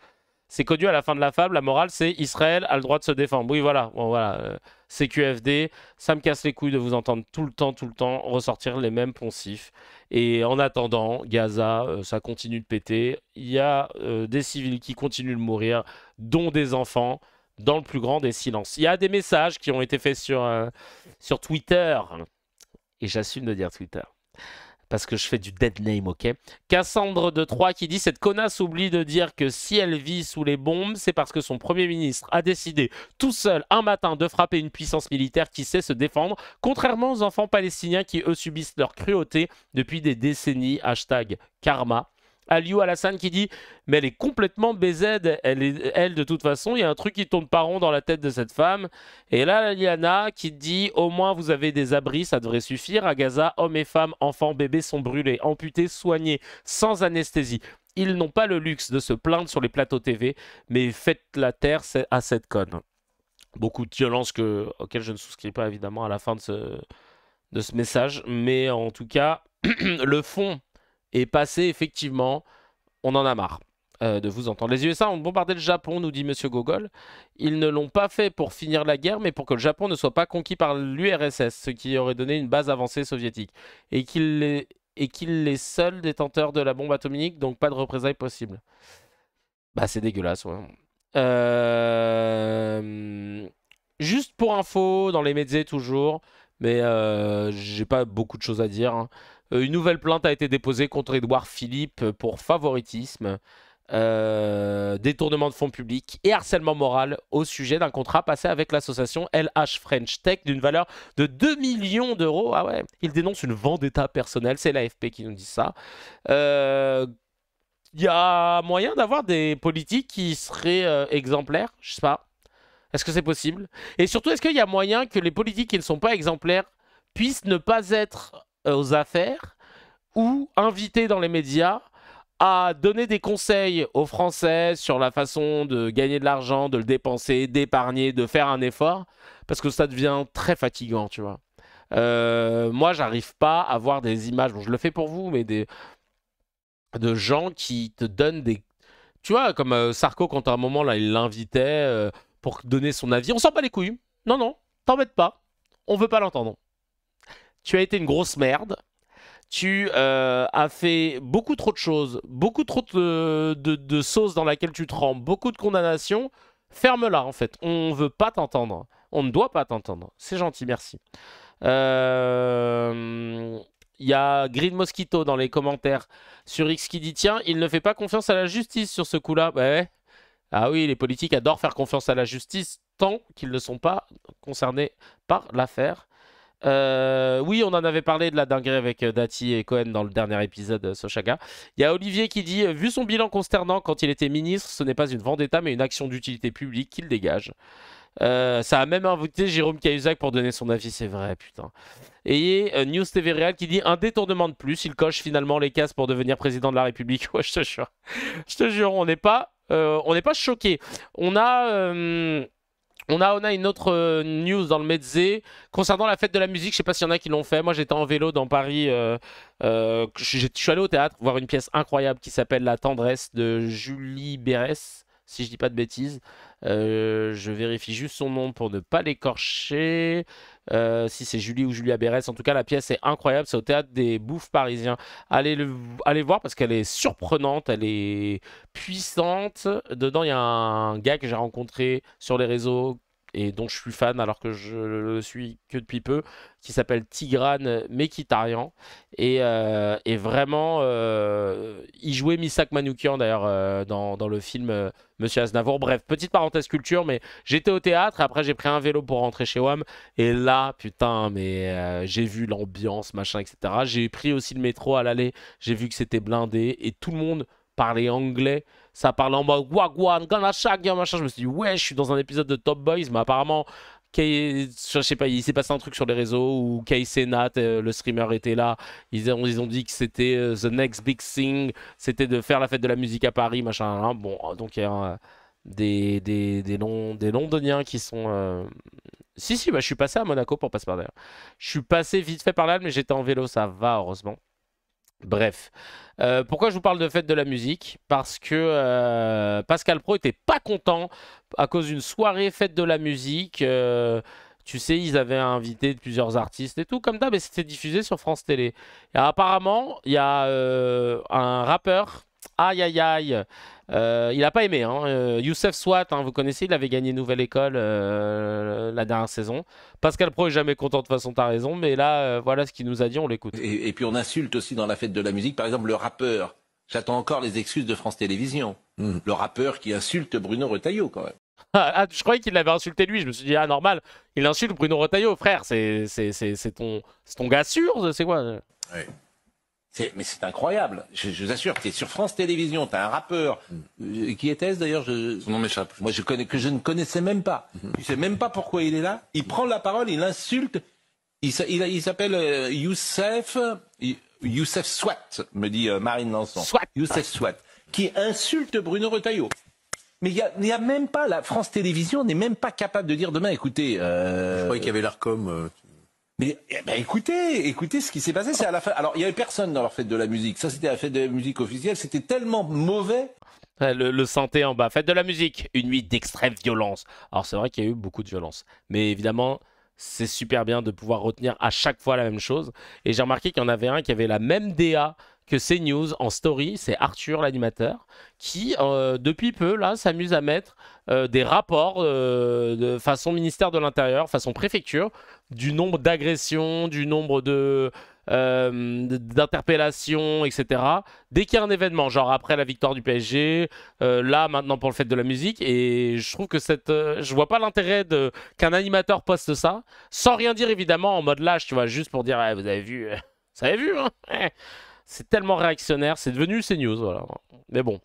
C'est connu à la fin de la fable, la morale c'est Israël a le droit de se défendre. Oui voilà, bon, voilà. CQFD, ça me casse les couilles de vous entendre tout le temps ressortir les mêmes poncifs. Et en attendant, Gaza, ça continue de péter. Il y a des civils qui continuent de mourir, dont des enfants, dans le plus grand des silences. Il y a des messages qui ont été faits sur Twitter, et j'assume de dire Twitter, parce que je fais du dead name, ok. Cassandre de Troyes qui dit: cette connasse oublie de dire que si elle vit sous les bombes, c'est parce que son premier ministre a décidé tout seul un matin de frapper une puissance militaire qui sait se défendre, contrairement aux enfants palestiniens qui eux subissent leur cruauté depuis des décennies. Hashtag karma. Aliou Alassane qui dit: mais elle est complètement BZ, elle de toute façon, il y a un truc qui tourne pas rond dans la tête de cette femme. Et là, Liana qui dit: au moins vous avez des abris, ça devrait suffire. À Gaza, hommes et femmes, enfants, bébés sont brûlés, amputés, soignés, sans anesthésie. Ils n'ont pas le luxe de se plaindre sur les plateaux TV, mais faites la terre à cette conne. Beaucoup de violence auxquelles je ne souscris pas évidemment à la fin de ce message, mais en tout cas, le fond est passé, effectivement. On en a marre de vous entendre. Les USA ont bombardé le Japon, nous dit Monsieur Gogol. Ils ne l'ont pas fait pour finir la guerre, mais pour que le Japon ne soit pas conquis par l'URSS, ce qui aurait donné une base avancée soviétique. Et qu'il est seul détenteur de la bombe atomique, donc pas de représailles possible. Bah c'est dégueulasse, ouais. Juste pour info, dans les médias toujours, mais j'ai pas beaucoup de choses à dire, hein. Une nouvelle plainte a été déposée contre Édouard Philippe pour favoritisme, détournement de fonds publics et harcèlement moral au sujet d'un contrat passé avec l'association LH French Tech d'une valeur de 2 millions d'euros. Ah ouais, il dénonce une vendetta personnelle, c'est l'AFP qui nous dit ça. Il y a moyen d'avoir des politiques qui seraient exemplaires, je sais pas. Est-ce que c'est possible? Et surtout, est-ce qu'il y a moyen que les politiques qui ne sont pas exemplaires puissent ne pas être aux affaires ou invités dans les médias à donner des conseils aux Français sur la façon de gagner de l'argent, de le dépenser, d'épargner, de faire un effort? Parce que ça devient très fatigant, tu vois. Moi, j'arrive pas à voir des images, bon, je le fais pour vous, mais de gens qui te donnent des... Tu vois, comme Sarko, quand à un moment, là, il l'invitait pour donner son avis. On s'en bat les couilles. Non, non, t'embête pas. On veut pas l'entendre. Tu as été une grosse merde. Tu as fait beaucoup trop de choses, beaucoup trop de sauces dans laquelle tu trempes, beaucoup de condamnations. Ferme-la, en fait. On veut pas t'entendre. On ne doit pas t'entendre. C'est gentil, merci. Il y a Green Mosquito dans les commentaires sur X qui dit: tiens, il ne fait pas confiance à la justice sur ce coup-là. Bah ouais. Ah oui, les politiques adorent faire confiance à la justice tant qu'ils ne sont pas concernés par l'affaire. Oui, on en avait parlé de la dinguerie avec Dati et Cohen dans le dernier épisode, Sochaga. Il y a Olivier qui dit: vu son bilan consternant quand il était ministre, ce n'est pas une vendetta mais une action d'utilité publique qu'il dégage. Ça a même invité Jérôme Cahuzac pour donner son avis, c'est vrai, putain. Et News TV Real qui dit: un détournement de plus, il coche finalement les cases pour devenir président de la République. Ouais, je te jure. Je te jure, on n'est pas choqués. On a une autre news dans le Metzé concernant la fête de la musique. Je sais pas s'il y en a qui l'ont fait. Moi, j'étais en vélo dans Paris. Je suis allé au théâtre voir une pièce incroyable qui s'appelle La Tendresse de Julie Berès, si je dis pas de bêtises. Je vérifie juste son nom pour ne pas l'écorcher. Si c'est Julie ou Julia Berès. En tout cas, la pièce est incroyable. C'est au théâtre des Bouffes parisiens. Allez voir parce qu'elle est surprenante. Elle est puissante. Dedans, il y a un gars que j'ai rencontré sur les réseaux et dont je suis fan alors que je le suis que depuis peu, qui s'appelle Tigran Mekhitaryan. Et vraiment, il jouait Misak Manoukian d'ailleurs dans le film Monsieur Aznavour. Bref, petite parenthèse culture, mais j'étais au théâtre et après j'ai pris un vélo pour rentrer chez WAM. Et là, putain, mais j'ai vu l'ambiance, machin, etc. J'ai pris aussi le métro à l'aller, j'ai vu que c'était blindé et tout le monde parlait anglais. Ça parlait en mode Wagwan, Ganachak, machin. Je me suis dit, ouais, je suis dans un épisode de Top Boys, mais apparemment, je sais pas, il s'est passé un truc sur les réseaux où Kay Senat, le streamer, était là. Ils ont dit que c'était the next big thing, c'était de faire la fête de la musique à Paris, machin. Hein. Bon, donc il y a des Londoniens qui sont. Si, bah, je suis passé à Monaco pour passer par derrière. Je suis passé vite fait par là, mais j'étais en vélo, ça va, heureusement. Bref, pourquoi je vous parle de fête de la musique? Parce que Pascal Pro était pas content à cause d'une soirée fête de la musique. Tu sais, ils avaient invité plusieurs artistes et tout, comme d'hab, et c'était diffusé sur France Télé. Et apparemment, il y a un rappeur Aïe, aïe, aïe. Il a pas aimé, hein. Youssef Swat, hein, vous connaissez, il avait gagné Nouvelle École la dernière saison. Pascal Pro est jamais content, de toute façon, t'as raison, mais là, voilà ce qu'il nous a dit, on l'écoute. Et puis on insulte aussi dans la fête de la musique, par exemple, le rappeur. J'attends encore les excuses de France Télévisions. Le rappeur qui insulte Bruno Retailleau, quand même. Ah, je croyais qu'il l'avait insulté lui, je me suis dit, ah, normal, il insulte Bruno Retailleau, frère, c'est ton gars sûr, c'est quoi? Ouais. Mais c'est incroyable. Je vous assure, t'es sur France Télévisions, t'as un rappeur. Qui était-ce d'ailleurs? Son nom m'échappe. Moi, que je ne connaissais même pas. Je sais même pas pourquoi il est là. Il prend la parole, il insulte. Il s'appelle Youssef Swat, me dit Marine Lançon. Youssef Swat, qui insulte Bruno Retailleau. Mais il n'y a même pas, la France Télévisions n'est même pas capable de dire demain, écoutez... Je croyais qu'il y avait l'ARCOM... Mais écoutez ce qui s'est passé, c'est à la fin. Alors, il y avait personne dans leur fête de la musique. Ça, c'était la fête de la musique officielle. C'était tellement mauvais. Le synthé en bas. Fête de la musique. Une nuit d'extrême violence. Alors, c'est vrai qu'il y a eu beaucoup de violence. Mais évidemment, c'est super bien de pouvoir retenir à chaque fois la même chose. Et j'ai remarqué qu'il y en avait un qui avait la même DA que CNews en story. C'est Arthur, l'animateur, qui, depuis peu, là, s'amuse à mettre des rapports de façon ministère de l'Intérieur, façon préfecture, du nombre d'agressions, du nombre d'interpellations, etc. Dès qu'il y a un événement, genre après la victoire du PSG, là maintenant pour le fête de la musique, et je trouve que je vois pas l'intérêt qu'un animateur poste ça, sans rien dire évidemment en mode lâche, tu vois, juste pour dire ah, vous avez vu, hein. C'est tellement réactionnaire, c'est devenu CNews, voilà. Mais bon,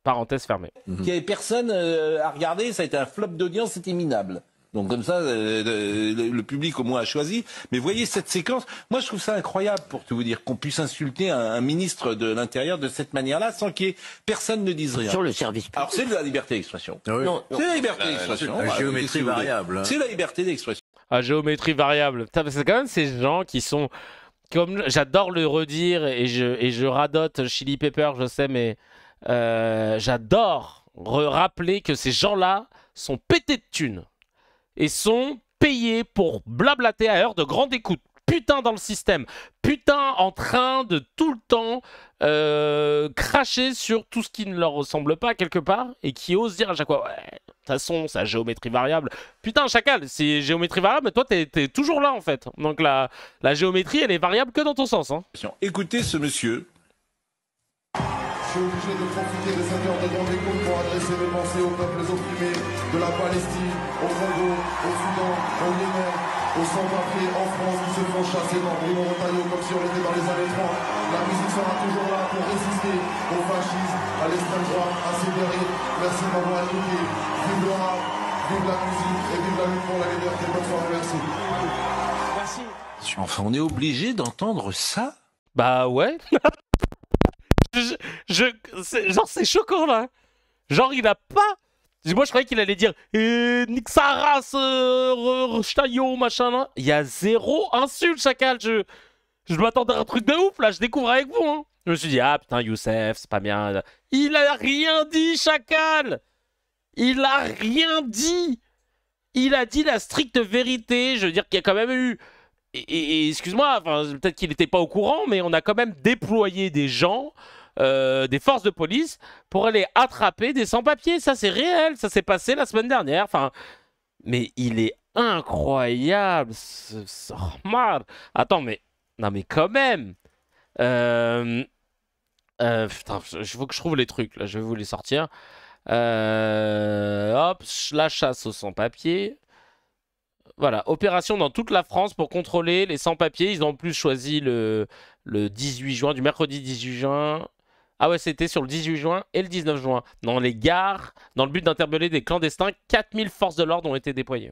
parenthèse fermée. Il n'y avait personne à regarder, ça a été un flop d'audience, c'était minable. Donc comme ça, le public au moins a choisi. Mais voyez cette séquence, moi je trouve ça incroyable pour tout vous dire, qu'on puisse insulter un ministre de l'Intérieur de cette manière-là sans qu'il y ait personne ne dise rien. Sur le service public. Alors c'est de la liberté d'expression. Ah oui. Non, C'est la liberté d'expression. La géométrie variable. C'est la liberté d'expression. À géométrie variable. C'est quand même ces gens qui sont... Comme j'adore le redire et je radote Chili Pepper, je sais, mais j'adore rappeler que ces gens-là sont pétés de thunes et sont payés pour blablater à heure de grande écoute. Putain dans le système, putain en train de tout le temps cracher sur tout ce qui ne leur ressemble pas quelque part et qui ose dire à chaque fois ouais, de toute façon c'est la géométrie variable. Putain chacal, c'est géométrie variable mais toi t'es toujours là en fait. Donc la géométrie elle est variable que dans ton sens. Hein. Écoutez ce monsieur. Je suis obligé de profiter de cette heure de grande écoute pour adresser mes pensées aux peuples opprimés de la Palestine, au Congo, au Soudan, au Yémen, aux sans-papiers en France qui se font chasser dans Bruno Retailleau comme si on était dans les années 30. La musique sera toujours là pour résister au fascisme, à l'extrême droite, à Sibérie. Merci de m'avoir écouté. Vive le rap, vive la musique et vive la lutte pour la liberté. Bonne soirée, merci. Merci. Enfin, on est obligé d'entendre ça? Bah ouais. Genre c'est choquant là. Genre il a pas... Moi je croyais qu'il allait dire nique sa race, Retailleau, machin là. Il y a zéro insulte chacal. Je m'attendais à un truc de ouf là, je découvre avec vous. Hein. Je me suis dit ah putain Youssef, c'est pas bien. Il a rien dit chacal. Il a rien dit. Il a dit la stricte vérité. Je veux dire qu'il y a quand même eu... Et excuse-moi, enfin, peut-être qu'il n'était pas au courant, mais on a quand même déployé des gens, des forces de police, pour aller attraper des sans-papiers. Ça, c'est réel. Ça s'est passé la semaine dernière. Enfin, mais il est incroyable. Oh, attends, mais... Non, mais quand même. Putain, il faut que je trouve les trucs. Là, je vais vous les sortir. Hop, la chasse aux sans-papiers. Voilà, opération dans toute la France pour contrôler les sans-papiers. Ils ont en plus choisi le 18 juin, du mercredi 18 juin. Ah ouais, c'était sur le 18 juin et le 19 juin. Dans les gares, dans le but d'interpeller des clandestins, 4000 forces de l'ordre ont été déployées.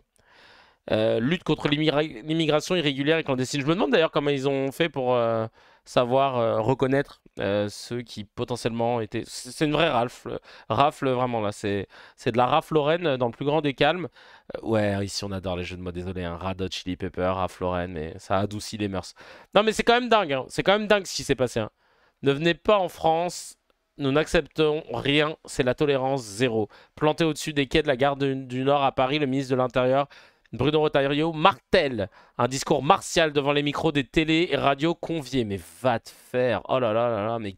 Lutte contre l'immigration irrégulière et clandestine. Je me demande d'ailleurs comment ils ont fait pour savoir reconnaître ceux qui potentiellement étaient... C'est une vraie rafle vraiment là. C'est de la rafle Lorraine dans le plus grand des calmes. Ouais, ici on adore les jeux de mots, désolé. Hein. Radot, Chili Pepper, rafle Lorraine, mais ça adoucit les mœurs. Non mais c'est quand même dingue. Hein. C'est quand même dingue ce qui s'est passé. Hein. Ne venez pas en France. Nous n'acceptons rien. C'est la tolérance zéro. Planté au-dessus des quais de la gare du Nord à Paris, le ministre de l'Intérieur Bruno Retailleau martèle un discours martial devant les micros des télés et radios conviés. Mais va te faire. Oh là là là là, mais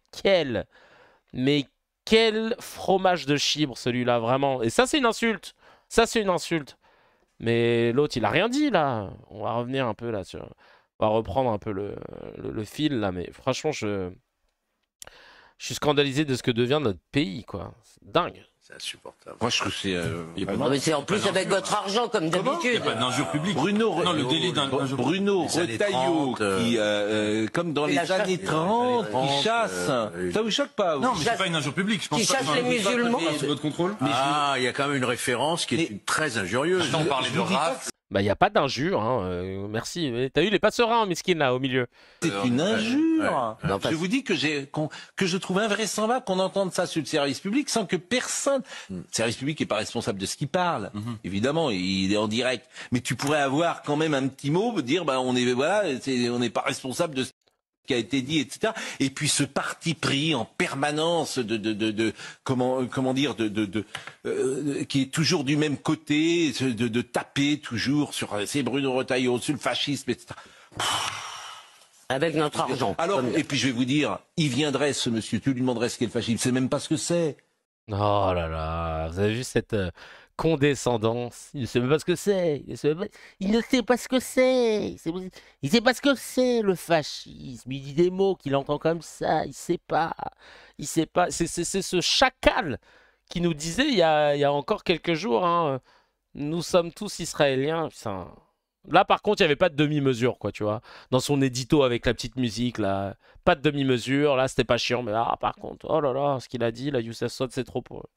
quel fromage de chibre celui-là, vraiment. Et ça, c'est une insulte. Ça, c'est une insulte. Mais l'autre, il a rien dit, là. On va revenir un peu, là. On va reprendre un peu le fil, là. Mais franchement, je suis scandalisé de ce que devient notre pays, quoi. C'est dingue. C'est insupportable. Moi, je trouve que c'est. Non, mais c'est en plus avec votre argent, comme Il n'y a d'habitude. pas d'injure publique. Bruno, Non, le délai d'injure publique. Bruno Les années Retailleau, 30, qui, comme dans Et les la chasse. années 30, Les années qui 30, chasse. Ça vous choque pas vous Non, mais c'est pas une injure publique. Je pense Qui pas. chasse les musulmans. Sous votre contrôle. Ah, il y a quand même une référence qui est très injurieuse. Attends, on parlait de race. Bah, il n'y a pas d'injure, hein. Merci. T'as eu les pas sereins, Miskin, là, au milieu. C'est une injure. Non, Je vous dis que je trouve invraisemblable qu'on entende ça sur le service public sans que personne. Le service public n'est pas responsable de ce qu'il parle. Évidemment, il est en direct. Mais tu pourrais avoir quand même un petit mot, dire, bah, on n'est pas responsable de ce qui a été dit, etc. Et puis ce parti pris en permanence comment dire, qui est toujours du même côté, de taper toujours sur c'est Bruno Retailleau, sur le fascisme, etc. Avec notre argent. Alors, et puis je vais vous dire, il viendrait ce monsieur, tu lui demanderais ce qu'est le fascisme, il sait même pas ce que c'est. Oh là là, vous avez vu cette condescendance? Il ne sait même pas ce que c'est. Il ne sait pas ce que c'est. Il sait pas ce que c'est le fascisme. Il dit des mots qu'il entend comme ça. Il sait pas. Il sait pas. C'est ce chacal qui nous disait il y a encore quelques jours, hein, nous sommes tous israéliens. Putain. Là, par contre, il n'y avait pas de demi-mesure, quoi, tu vois. Dans son édito avec la petite musique, là, pas de demi-mesure. Là, c'était pas chiant, mais par contre, oh là là, ce qu'il a dit, là, Youssef Sod, c'est trop pour eux.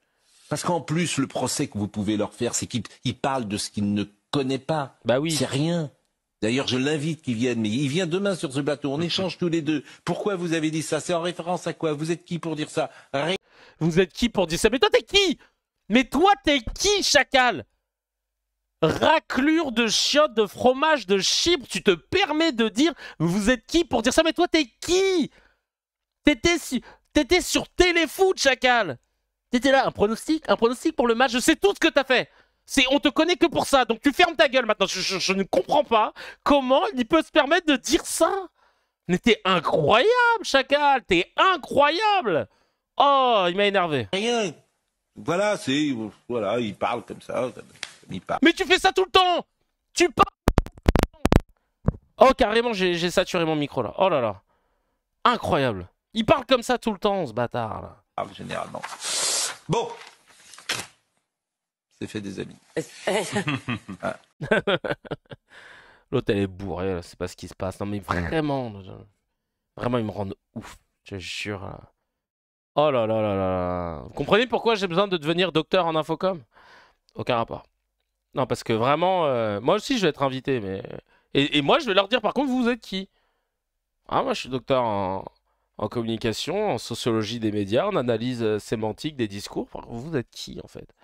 Parce qu'en plus, le procès que vous pouvez leur faire, c'est qu'il parle de ce qu'il ne connaît pas. Bah oui. C'est rien. D'ailleurs, je l'invite qu'il vienne, mais il vient demain sur ce plateau. On échange tous les deux. Pourquoi vous avez dit ça? C'est en référence à quoi? Vous êtes qui pour dire ça? Vous êtes qui pour dire ça? Mais toi, t'es qui? Mais toi, t'es qui, chacal? Raclure de chiottes, de fromage, de chips, tu te permets de dire vous êtes qui pour dire ça? Mais toi, t'es qui? T'étais sur Téléfoot, chacal. T'étais là, un pronostic pour le match. Je sais tout ce que t'as fait. On te connaît que pour ça, donc tu fermes ta gueule maintenant. Je ne comprends pas comment il peut se permettre de dire ça. Mais t'es incroyable, chacal. T'es incroyable. Oh, il m'a énervé. Rien. Voilà, il parle comme ça. Il parle. Mais tu fais ça tout le temps. Tu parles. Oh, carrément, j'ai saturé mon micro là. Oh là là. Incroyable. Il parle comme ça tout le temps, ce bâtard là. Généralement. Bon. C'est fait des amis. L'autre, elle est bourrée, là. C'est pas ce qui se passe. Non, mais vraiment. Vraiment, ils me rendent ouf. Je jure. Là. Oh là là là là. Vous comprenez pourquoi j'ai besoin de devenir docteur en infocom? Aucun rapport. Non, parce que vraiment, moi aussi, je vais être invité. Mais... Et moi, je vais leur dire, par contre, vous êtes qui? Ah, moi, je suis docteur en communication, en sociologie des médias, en analyse sémantique des discours. Par contre, vous êtes qui, en fait?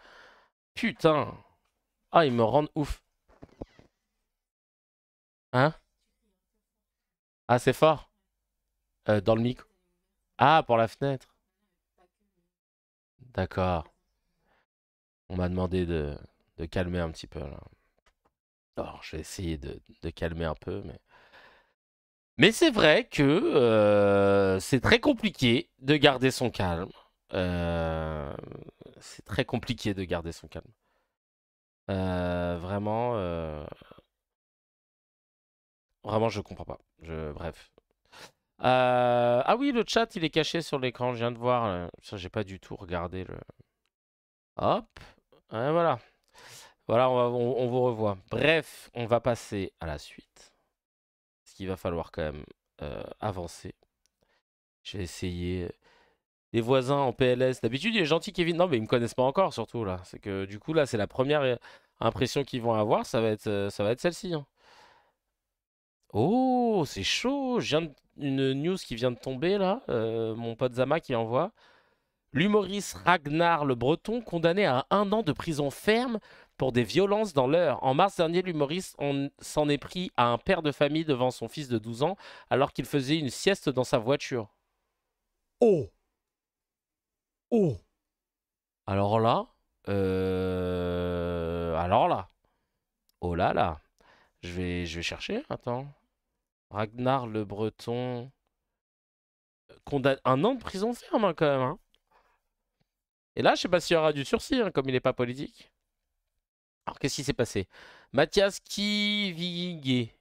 Putain. Ah, ils me rendent ouf. Hein? Ah, c'est fort. Dans le micro. Ah, pour la fenêtre. D'accord. On m'a demandé de calmer un petit peu, là. Alors, je vais essayer de calmer un peu, mais c'est vrai que c'est très compliqué de garder son calme. C'est très compliqué de garder son calme. Vraiment, vraiment, je comprends pas. Bref. Ah oui, le chat, il est caché sur l'écran. Je viens de voir. Ça, j'ai pas du tout regardé le. Hop. Voilà. Voilà, on vous revoit. Bref, on va passer à la suite. Parce qu'il va falloir quand même avancer. Je vais essayer. Les voisins en PLS. D'habitude, il est gentil, Kevin. Non, mais ils me connaissent pas encore, surtout là. C'est que du coup, là, c'est la première impression qu'ils vont avoir. Ça va être celle-ci. Hein. Oh, c'est chaud. Une news qui vient de tomber là. Mon pote Zama qui envoie. L'humoriste Ragnar Le Breton condamné à 1 an de prison ferme pour des violences dans l'heure. En mars dernier, l'humoriste s'en est pris à un père de famille devant son fils de 12 ans alors qu'il faisait une sieste dans sa voiture. Oh! Oh! Alors là... Oh là là. Je vais chercher, attends. Ragnar le Breton. Condamné 1 an de prison ferme, hein, quand même. Hein. Et là, je sais pas s'il y aura du sursis, hein, comme il n'est pas politique. Alors, qu'est-ce qui s'est passé? Mathias Kivigé,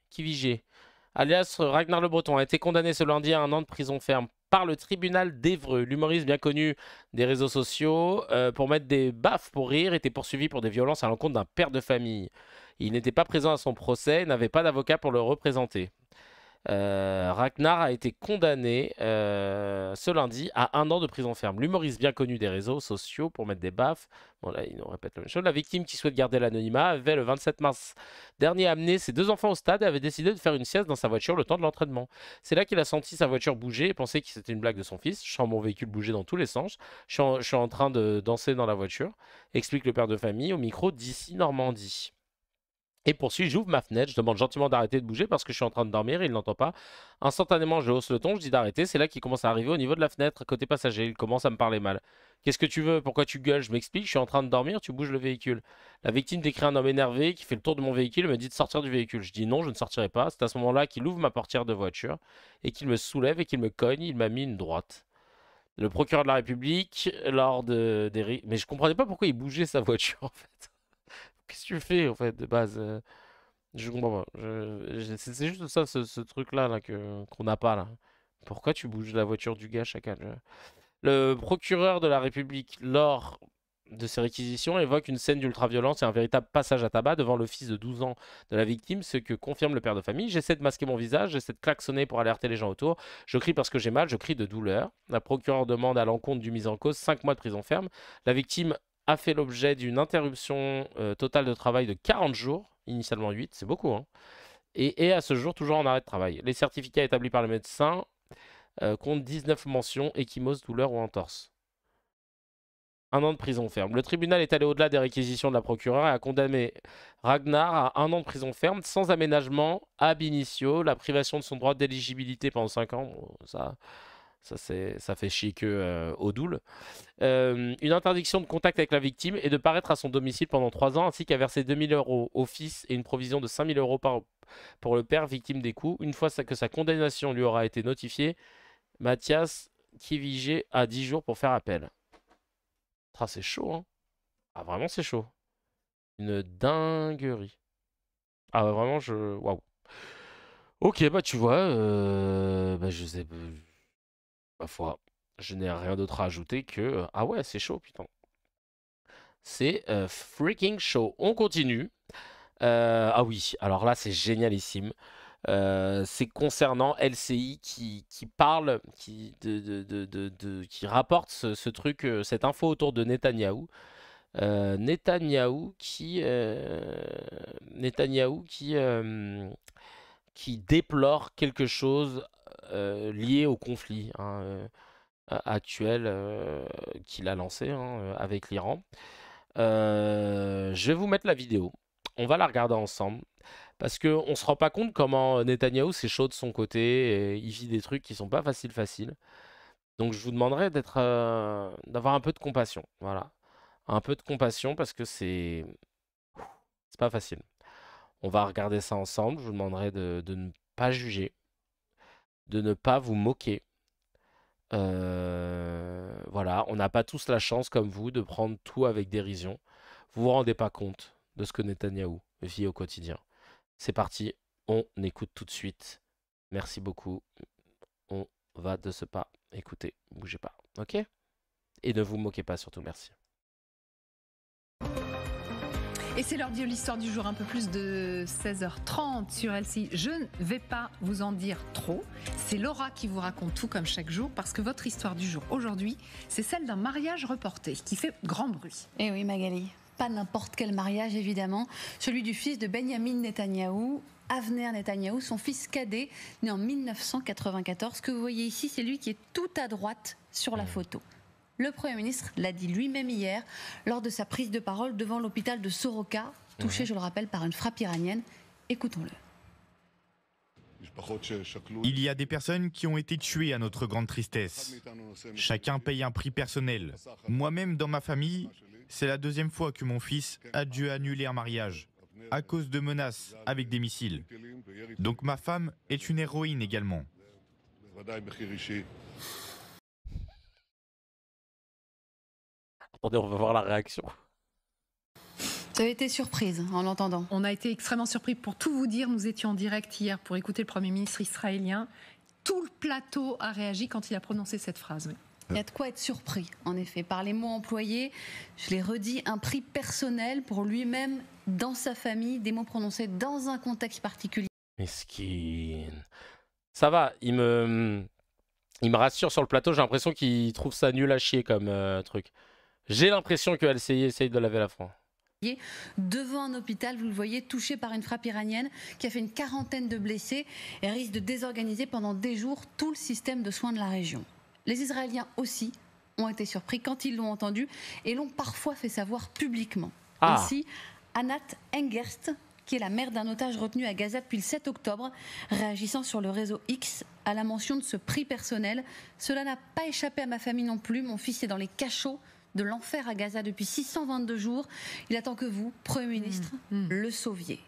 alias Ragnar le Breton, a été condamné ce lundi à 1 an de prison ferme par le tribunal d'Évreux. L'humoriste bien connu des réseaux sociaux pour mettre des baffes pour rire était poursuivi pour des violences à l'encontre d'un père de famille. Il n'était pas présent à son procès et n'avait pas d'avocat pour le représenter. Ragnar a été condamné ce lundi à 1 an de prison ferme. L'humoriste bien connu des réseaux sociaux pour mettre des baffes. Bon là, il nous répète la même chose. La victime qui souhaite garder l'anonymat avait le 27 mars dernier amené ses 2 enfants au stade et avait décidé de faire une sieste dans sa voiture le temps de l'entraînement. C'est là qu'il a senti sa voiture bouger et pensé que c'était une blague de son fils. Je sens mon véhicule bouger dans tous les sens. Je suis en train de danser dans la voiture, explique le père de famille au micro d'ici Normandie. Et poursuit, j'ouvre ma fenêtre, je demande gentiment d'arrêter de bouger parce que je suis en train de dormir, il n'entend pas. Instantanément, je hausse le ton, je dis d'arrêter. C'est là qu'il commence à arriver au niveau de la fenêtre, côté passager. Il commence à me parler mal. Qu'est-ce que tu veux? Pourquoi tu gueules? Je m'explique, je suis en train de dormir, tu bouges le véhicule. La victime décrit un homme énervé qui fait le tour de mon véhicule et me dit de sortir du véhicule. Je dis non, je ne sortirai pas. C'est à ce moment-là qu'il ouvre ma portière de voiture et qu'il me soulève et qu'il me cogne. Il m'a mis une droite. Le procureur de la République, lors des... Mais je comprenais pas pourquoi il bougeait sa voiture, en fait. Qu'est-ce que tu fais, en fait, de base? Je comprends pas. C'est juste ça, ce truc-là là, qu'on n'a pas, là. Pourquoi tu bouges la voiture du gars chaque année? Le procureur de la République, lors de ces réquisitions, évoque une scène d'ultraviolence et un véritable passage à tabac devant le fils de 12 ans de la victime, ce que confirme le père de famille. J'essaie de masquer mon visage, j'essaie de klaxonner pour alerter les gens autour. Je crie parce que j'ai mal, je crie de douleur. La procureure demande à l'encontre du mis en cause 5 mois de prison ferme. La victime a fait l'objet d'une interruption totale de travail de 40 jours, initialement 8, c'est beaucoup, hein, et à ce jour toujours en arrêt de travail. Les certificats établis par le médecin comptent 19 mentions, ecchymose, douleur ou entorse. 1 an de prison ferme. Le tribunal est allé au-delà des réquisitions de la procureure et a condamné Ragnar à 1 an de prison ferme sans aménagement ab initio, la privation de son droit d'éligibilité pendant 5 ans. Bon, ça fait chier que Odoul. Une interdiction de contact avec la victime et de paraître à son domicile pendant 3 ans, ainsi qu'à verser 2000 € au fils et une provision de 5000 € pour le père victime des coups. Une fois que sa condamnation lui aura été notifiée, Mathias Kivigé a 10 jours pour faire appel. Ah, c'est chaud, hein. Ah, vraiment, c'est chaud. Une dinguerie. Ah, vraiment, waouh. Ok, bah, tu vois, bah, je sais pas. Ma foi, je n'ai rien d'autre à ajouter que... Ah ouais, c'est chaud, putain. C'est freaking chaud. On continue. Ah oui, alors là, c'est génialissime. C'est concernant LCI qui parle, qui rapporte ce truc, cette info autour de Netanyahou. Netanyahou qui déplore quelque chose lié au conflit actuel qu'il a lancé avec l'Iran. Je vais vous mettre la vidéo. On va la regarder ensemble. Parce qu'on ne se rend pas compte comment Netanyahou c'est chaud de son côté. Et il vit des trucs qui sont pas faciles. Donc je vous demanderai d'avoir un peu de compassion. Voilà. Un peu de compassion parce que c'est pas facile. On va regarder ça ensemble. Je vous demanderai de ne pas juger. De ne pas vous moquer. Voilà, on n'a pas tous la chance comme vous de prendre tout avec dérision. Vous vous rendez pas compte de ce que Netanyahou vit au quotidien. C'est parti, on écoute tout de suite. Merci beaucoup. On va de ce pas écouter, bougez pas, ok? Et ne vous moquez pas surtout, merci. Et c'est l'heure de l'histoire du jour, un peu plus de 16h30 sur LCI. Je ne vais pas vous en dire trop. C'est Laura qui vous raconte tout comme chaque jour, parce que votre histoire du jour aujourd'hui, c'est celle d'un mariage reporté qui fait grand bruit. Eh oui, Magali. Pas n'importe quel mariage, évidemment. Celui du fils de Benjamin Netanyahou, Avner Netanyahou, son fils cadet, né en 1994. Ce que vous voyez ici, c'est lui qui est tout à droite sur la photo. Le Premier ministre l'a dit lui-même hier lors de sa prise de parole devant l'hôpital de Soroka, touché, je le rappelle, par une frappe iranienne. Écoutons-le. Il y a des personnes qui ont été tuées à notre grande tristesse. Chacun paye un prix personnel. Moi-même, dans ma famille, c'est la 2e fois que mon fils a dû annuler un mariage. à cause de menaces avec des missiles. Donc ma femme est une héroïne également. Attendez, on va voir la réaction. Vous avez été surprise en l'entendant. On a été extrêmement surpris. Pour tout vous dire, nous étions en direct hier pour écouter le Premier ministre israélien. Tout le plateau a réagi quand il a prononcé cette phrase. Oui. Il y a de quoi être surpris, en effet, par les mots employés. Je l'ai redit, un prix personnel pour lui-même, dans sa famille, des mots prononcés dans un contexte particulier. Mesquine. Ça va, il me rassure sur le plateau. J'ai l'impression qu'il trouve ça nul à chier comme truc. J'ai l'impression que LCI essaye de laver la France. Devant un hôpital, vous le voyez, touché par une frappe iranienne qui a fait une quarantaine de blessés et risque de désorganiser pendant des jours tout le système de soins de la région. Les Israéliens aussi ont été surpris quand ils l'ont entendu et l'ont parfois fait savoir publiquement. Ainsi, Anat Engerst, qui est la mère d'un otage retenu à Gaza depuis le 7 octobre, réagissant sur le réseau X à la mention de ce prix personnel. Cela n'a pas échappé à ma famille non plus. Mon fils est dans les cachots de l'enfer à Gaza depuis 622 jours. Il attend que vous, Premier ministre, le sauviez.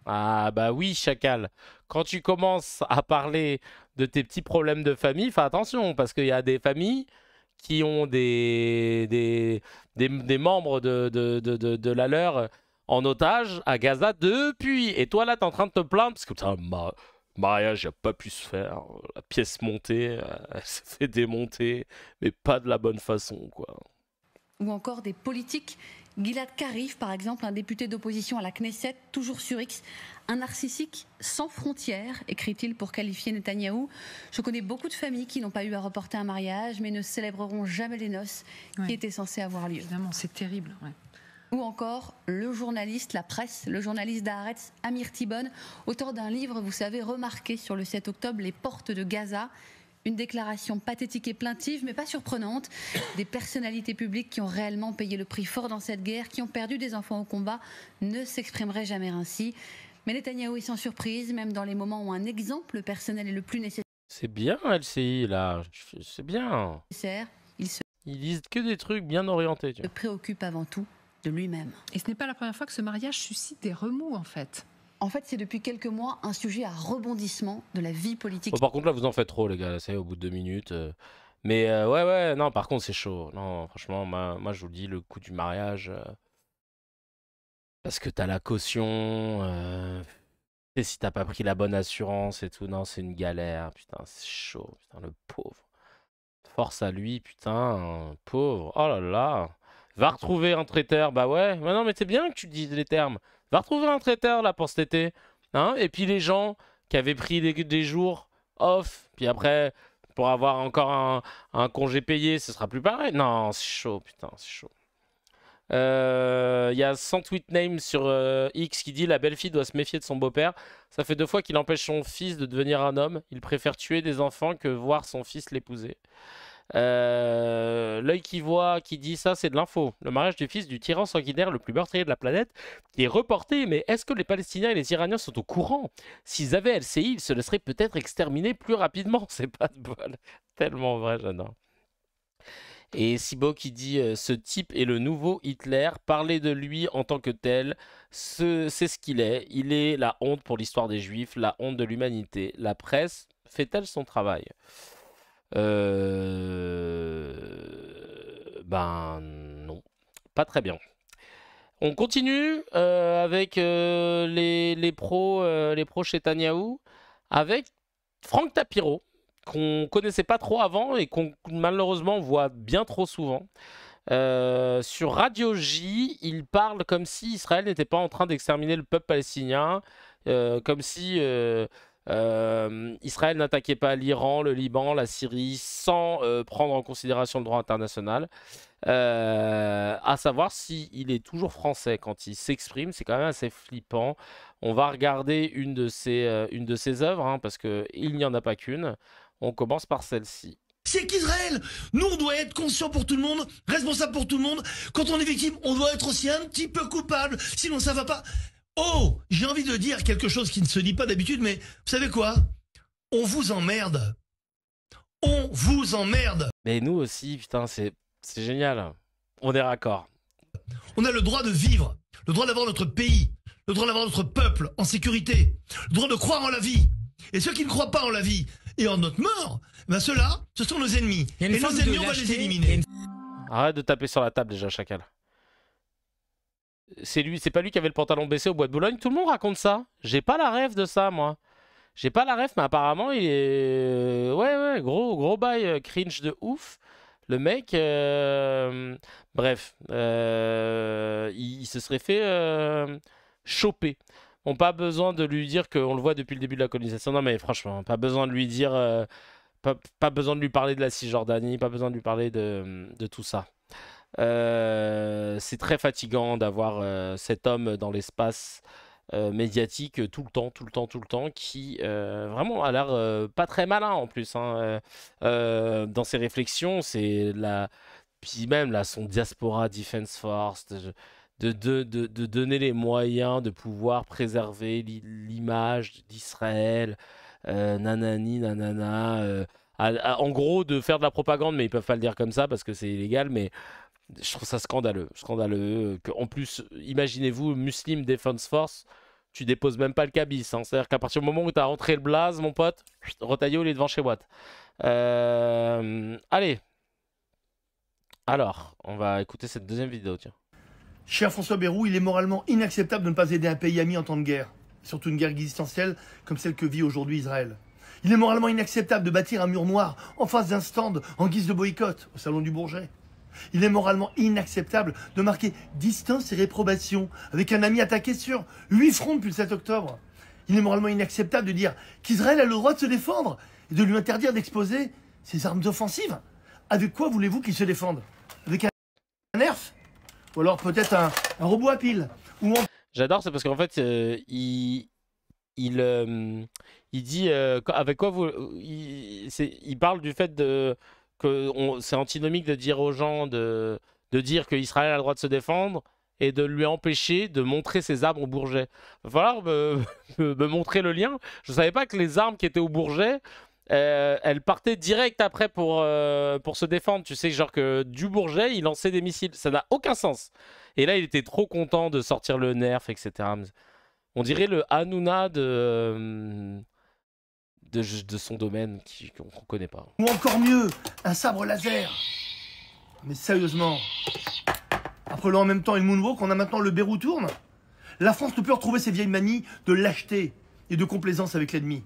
Ah bah oui, Chacal. Quand tu commences à parler de tes petits problèmes de famille, fais attention, parce qu'il y a des familles qui ont des membres de la leur en otage à Gaza depuis. Et toi là, t'es en train de te plaindre parce que putain, mariage n'a pas pu se faire. La pièce montée, elle s'est fait démonter, mais pas de la bonne façon, quoi. Ou encore des politiques. Gilad Karif, par exemple, un député d'opposition à la Knesset, toujours sur X, un narcissique sans frontières, écrit-il pour qualifier Netanyahou. Je connais beaucoup de familles qui n'ont pas eu à reporter un mariage, mais ne célébreront jamais les noces qui étaient censées avoir lieu. Évidemment, c'est terrible. Ouais. Ou encore le journaliste, la presse, le journaliste d'Haaretz, Amir Tibon, auteur d'un livre, vous savez, remarqué sur le 7 octobre, Les portes de Gaza. Une déclaration pathétique et plaintive, mais pas surprenante. Des personnalités publiques qui ont réellement payé le prix fort dans cette guerre, qui ont perdu des enfants au combat, ne s'exprimeraient jamais ainsi. Mais Netanyahou est sans surprise, même dans les moments où un exemple personnel est le plus nécessaire. C'est bien, LCI, là. C'est bien. Ils lisent que des trucs bien orientés. Tu vois. Se préoccupe avant tout de lui-même. Et ce n'est pas la première fois que ce mariage suscite des remous, en fait. En fait, c'est depuis quelques mois un sujet à rebondissement de la vie politique. Bon, par contre, là, vous en faites trop, les gars. Ça y est, au bout de 2 minutes. Mais ouais, non, par contre, c'est chaud. Non, franchement, moi, je vous le dis, le coup du mariage... parce que t'as la caution... et si t'as pas pris la bonne assurance et tout, non, c'est une galère. Putain, c'est chaud. Putain, le pauvre. Force à lui, putain. Pauvre. Oh là là. Va retrouver un traiteur. Bah ouais. Mais non, mais c'est bien que tu dises les termes. Va retrouver un traiteur là pour cet été. Hein, et puis les gens qui avaient pris des jours off, puis après, pour avoir encore un congé payé, ce sera plus pareil. Non, c'est chaud, putain, c'est chaud. Il y a 100 tweet names sur X qui dit la belle-fille doit se méfier de son beau-père. Ça fait 2 fois qu'il empêche son fils de devenir un homme. Il préfère tuer des enfants que voir son fils l'épouser. L'œil qui voit, qui dit ça, c'est de l'info. Le mariage du fils du tyran sanguinaire le plus meurtrier de la planète qui est reporté. Mais est-ce que les Palestiniens et les Iraniens sont au courant? S'ils avaient LCI, ils se laisseraient peut-être exterminer plus rapidement. C'est pas de bol. Tellement vrai, j'adore. Et Sibo qui dit ce type est le nouveau Hitler, parler de lui en tant que tel, c'est ce qu'il est. Il est la honte pour l'histoire des Juifs, la honte de l'humanité. La presse fait-elle son travail? Ben non, pas très bien. On continue avec les pros chez Netanyahou, avec Franck Tapiro, qu'on connaissait pas trop avant et qu'on malheureusement voit bien trop souvent. Sur Radio J, il parle comme si Israël n'était pas en train d'exterminer le peuple palestinien, comme si Israël n'attaquait pas l'Iran, le Liban, la Syrie, sans prendre en considération le droit international. À savoir s'il est toujours français quand il s'exprime, c'est quand même assez flippant. On va regarder une de ses œuvres, hein, parce qu'il n'y en a pas qu'une. On commence par celle-ci. C'est qu'Israël, nous on doit être conscient pour tout le monde, responsable pour tout le monde. Quand on est victime, on doit être aussi un petit peu coupable, sinon ça va pas. Oh, j'ai envie de dire quelque chose qui ne se dit pas d'habitude, mais vous savez quoi? On vous emmerde. On vous emmerde. Mais nous aussi, putain, c'est génial. On est raccord. On a le droit de vivre, le droit d'avoir notre pays, le droit d'avoir notre peuple en sécurité, le droit de croire en la vie. Et ceux qui ne croient pas en la vie et en notre mort, ben ceux-là, ce sont nos ennemis. Et nos ennemis, on va les éliminer. Arrête de taper sur la table déjà, chacal. C'est pas lui qui avait le pantalon baissé au bois de Boulogne. Tout le monde raconte ça. J'ai pas la rêve de ça, moi. J'ai pas la rêve, mais apparemment, il est... Ouais, gros bail cringe de ouf. Le mec... Bref. Il se serait fait choper. On n'a pas besoin de lui dire qu'on le voit depuis le début de la colonisation. Non, mais franchement, pas besoin de lui dire... Pas besoin de lui parler de la Cisjordanie. Pas besoin de lui parler de tout ça. C'est très fatigant d'avoir cet homme dans l'espace médiatique tout le temps qui vraiment a l'air pas très malin en plus hein, dans ses réflexions. C'est la puis même là son Diaspora Defense Force de donner les moyens de pouvoir préserver l'image d'Israël, nanani nanana, en gros de faire de la propagande, mais ils peuvent pas le dire comme ça parce que c'est illégal, mais je trouve ça scandaleux. En plus, imaginez-vous, Muslim Defense Force, tu déposes même pas le cabis. Hein. C'est-à-dire qu'à partir du moment où tu as rentré le blaze, mon pote, Rotaillot, il est devant chez Watt. Allez. Alors, on va écouter cette deuxième vidéo, tiens. Cher François Bayrou, il est moralement inacceptable de ne pas aider un pays ami en temps de guerre, surtout une guerre existentielle comme celle que vit aujourd'hui Israël. Il est moralement inacceptable de bâtir un mur noir en face d'un stand en guise de boycott au Salon du Bourget. Il est moralement inacceptable de marquer distance et réprobation avec un ami attaqué sur 8 fronts depuis le 7 octobre. Il est moralement inacceptable de dire qu'Israël a le droit de se défendre et de lui interdire d'exposer ses armes offensives. Avec quoi voulez-vous qu'il se défende? Avec un nerf? Ou alors peut-être un robot à pile? J'adore, c'est parce qu'en fait, il dit avec quoi vous... Il parle du fait que c'est antinomique de dire aux gens de dire qu'Israël a le droit de se défendre et de lui empêcher de montrer ses armes au Bourget. Il va falloir me montrer le lien. Je ne savais pas que les armes qui étaient au Bourget, elles partaient direct après pour se défendre. Tu sais, genre que du Bourget, il lançait des missiles. Ça n'a aucun sens. Et là, il était trop content de sortir le nerf, etc. On dirait le Hanouna de son domaine qu'on ne connaît pas. Ou encore mieux, un sabre laser. Mais sérieusement, après le en même temps et le moonwalk, on a maintenant le Beyrouth tourne. La France ne peut retrouver ses vieilles manies de lâcheté et de complaisance avec l'ennemi.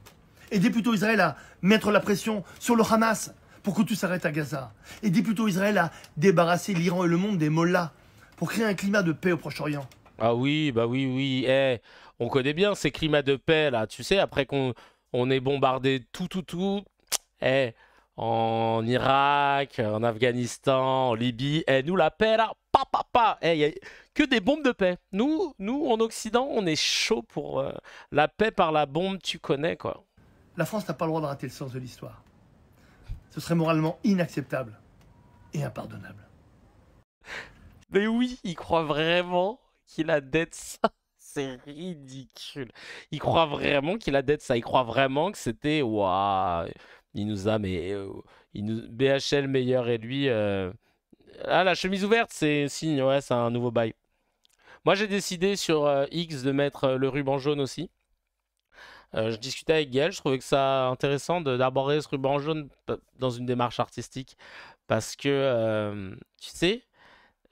Aidez plutôt Israël à mettre la pression sur le Hamas pour que tout s'arrête à Gaza. Aidez plutôt Israël à débarrasser l'Iran et le monde des mollahs pour créer un climat de paix au Proche-Orient. Ah oui, bah oui. On connaît bien ces climats de paix là. Tu sais, après qu'on est bombardé tout. En Irak, en Afghanistan, en Libye. Nous, la paix là, il n'y a que des bombes de paix. Nous, en Occident, on est chaud pour la paix par la bombe, tu connais quoi. La France n'a pas le droit de rater le sens de l'histoire. Ce serait moralement inacceptable et impardonnable. Mais oui, il croit vraiment qu'il a dette ça. C'est ridicule. Il croit vraiment qu'il a dette ça. Il croit vraiment que c'était... Waouh, il nous a... Mais, BHL meilleur et lui... Ah, la chemise ouverte, c'est signe. Ouais, c'est un nouveau bail. Moi, j'ai décidé sur X de mettre le ruban jaune aussi. Je discutais avec Gaël, je trouvais que ça intéressant d'aborder ce ruban jaune dans une démarche artistique. Parce que, tu sais...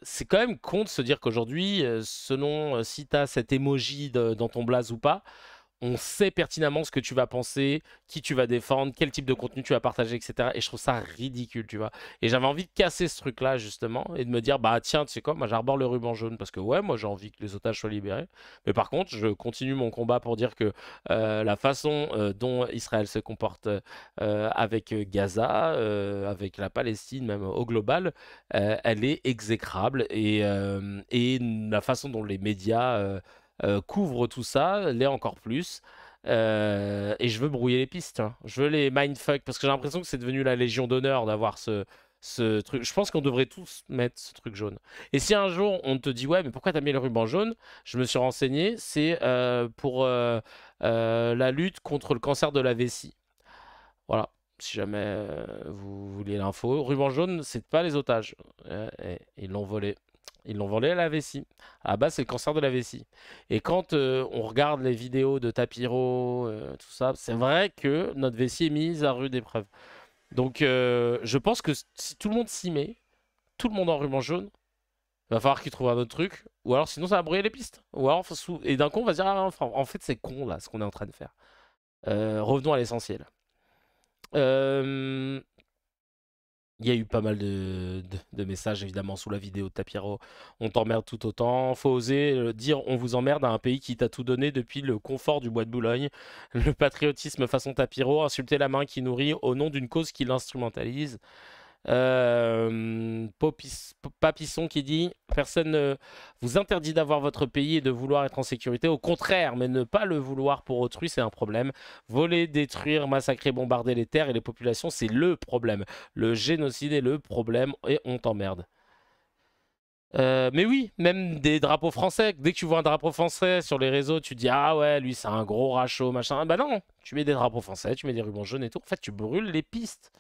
C'est quand même con de se dire qu'aujourd'hui, selon si tu as cet emoji dans ton blaze ou pas, on sait pertinemment ce que tu vas penser, qui tu vas défendre, quel type de contenu tu vas partager, etc. Et je trouve ça ridicule, tu vois. Et j'avais envie de casser ce truc-là, justement, et de me dire, bah tiens, tu sais quoi, moi j'arbore le ruban jaune, parce que ouais, moi j'ai envie que les otages soient libérés. Mais par contre, je continue mon combat pour dire que la façon dont Israël se comporte avec Gaza, avec la Palestine, même au global, elle est exécrable. Et la façon dont les médias... couvre tout ça, l'est encore plus. Et je veux brouiller les pistes. Hein. Je veux les mindfuck parce que j'ai l'impression que c'est devenu la Légion d'honneur d'avoir ce truc. Je pense qu'on devrait tous mettre ce truc jaune. Et si un jour on te dit ouais, mais pourquoi t'as mis le ruban jaune? Je me suis renseigné, c'est pour la lutte contre le cancer de la vessie. Voilà. Si jamais vous vouliez l'info. Ruban jaune, c'est pas les otages. Ils l'ont volé. Ils l'ont volé à la vessie. À la base, c'est le cancer de la vessie. Et quand on regarde les vidéos de Tapiro, tout ça, c'est vrai que notre vessie est mise à rude épreuve. Donc, je pense que si tout le monde s'y met, tout le monde en ruban jaune, il va falloir qu'ils trouvent un autre truc. Ou alors, sinon, ça va brouiller les pistes. Ou alors, et d'un coup, on va se dire, ah, enfin, en fait, c'est con, là, ce qu'on est en train de faire. Revenons à l'essentiel. Il y a eu pas mal de messages, évidemment, sous la vidéo de Tapiro. On t'emmerde tout autant. Faut oser dire on vous emmerde à un pays qui t'a tout donné depuis le confort du bois de Boulogne. Le patriotisme façon Tapiro, insulter la main qui nourrit au nom d'une cause qui l'instrumentalise. Papisson qui dit personne ne vous interdit d'avoir votre pays et de vouloir être en sécurité, au contraire, mais ne pas le vouloir pour autrui c'est un problème. Voler, détruire, massacrer, bombarder les terres et les populations c'est le problème. Le génocide est le problème et on t'emmerde. Mais oui, même des drapeaux français, dès que tu vois un drapeau français sur les réseaux, tu dis ah ouais, lui c'est un gros rachot, machin. Bah non, tu mets des drapeaux français, tu mets des rubans jaunes et tout. En fait, tu brûles les pistes.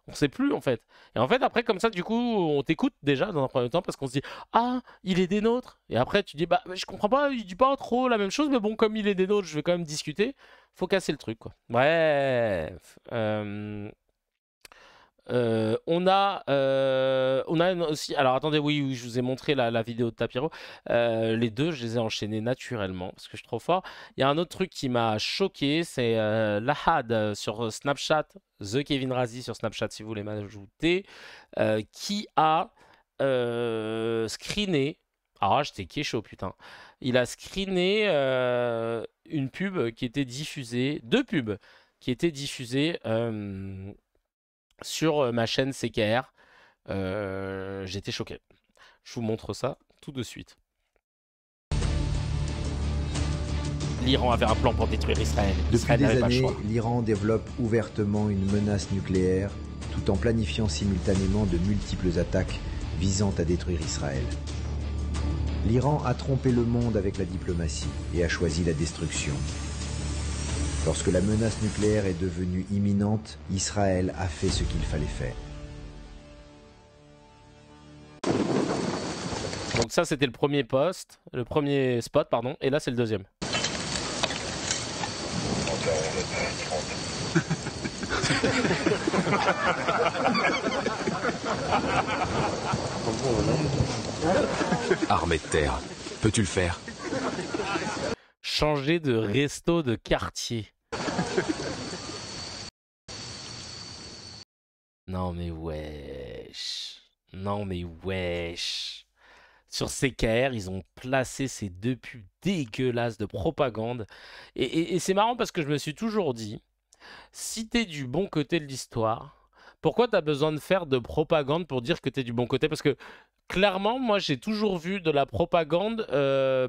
On sait plus en fait. Et en fait, après, comme ça, du coup, on t'écoute déjà dans un premier temps parce qu'on se dit ah, il est des nôtres. Et après, tu dis bah, je comprends pas, il dit pas trop la même chose, mais bon, comme il est des nôtres, je vais quand même discuter. Faut casser le truc, quoi. Bref. On a aussi. Alors attendez, oui, je vous ai montré la vidéo de Tapiro. Les deux, je les ai enchaînés naturellement parce que je suis trop fort. Il y a un autre truc qui m'a choqué, c'est Lahad sur Snapchat, The Kevin Razi sur Snapchat, si vous voulez m'ajouter, qui a screené. Ah, j'étais kécho, putain. Il a screené une pub qui était diffusée, deux pubs qui étaient diffusées. Sur ma chaîne CKR, j'étais choqué. Je vous montre ça tout de suite. L'Iran avait un plan pour détruire Israël. Depuis des années, l'Iran développe ouvertement une menace nucléaire tout en planifiant simultanément de multiples attaques visant à détruire Israël. L'Iran a trompé le monde avec la diplomatie et a choisi la destruction. Lorsque la menace nucléaire est devenue imminente, Israël a fait ce qu'il fallait faire. Donc ça, c'était le premier spot, pardon, et là, c'est le deuxième. Armée de terre, peux-tu le faire? Changer de resto de quartier. Non mais wesh. Non mais wesh. Sur CKR, ils ont placé ces deux pubs dégueulasses de propagande. Et c'est marrant parce que je me suis toujours dit, si t'es du bon côté de l'histoire, pourquoi t'as besoin de faire de propagande pour dire que t'es du bon côté? Parce que clairement, moi j'ai toujours vu de la propagande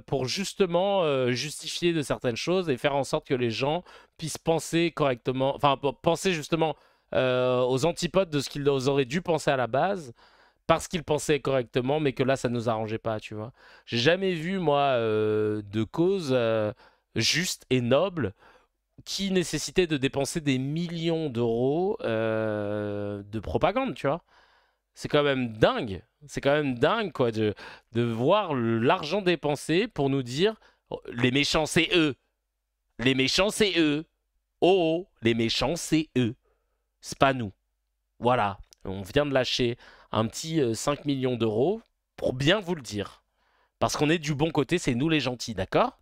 pour justement justifier de certaines choses et faire en sorte que les gens puissent penser correctement, enfin penser justement aux antipodes de ce qu'ils auraient dû penser à la base, parce qu'ils pensaient correctement, mais que là ça nous arrangeait pas, tu vois. J'ai jamais vu moi de cause juste et noble qui nécessitait de dépenser des millions d'euros de propagande, tu vois. C'est quand même dingue. C'est quand même dingue, quoi, de voir l'argent dépensé pour nous dire oh, les méchants, c'est eux. Les méchants, c'est eux. Oh, les méchants, c'est eux. C'est pas nous. Voilà. On vient de lâcher un petit 5 millions d'euros pour bien vous le dire. Parce qu'on est du bon côté, c'est nous les gentils, d'accord?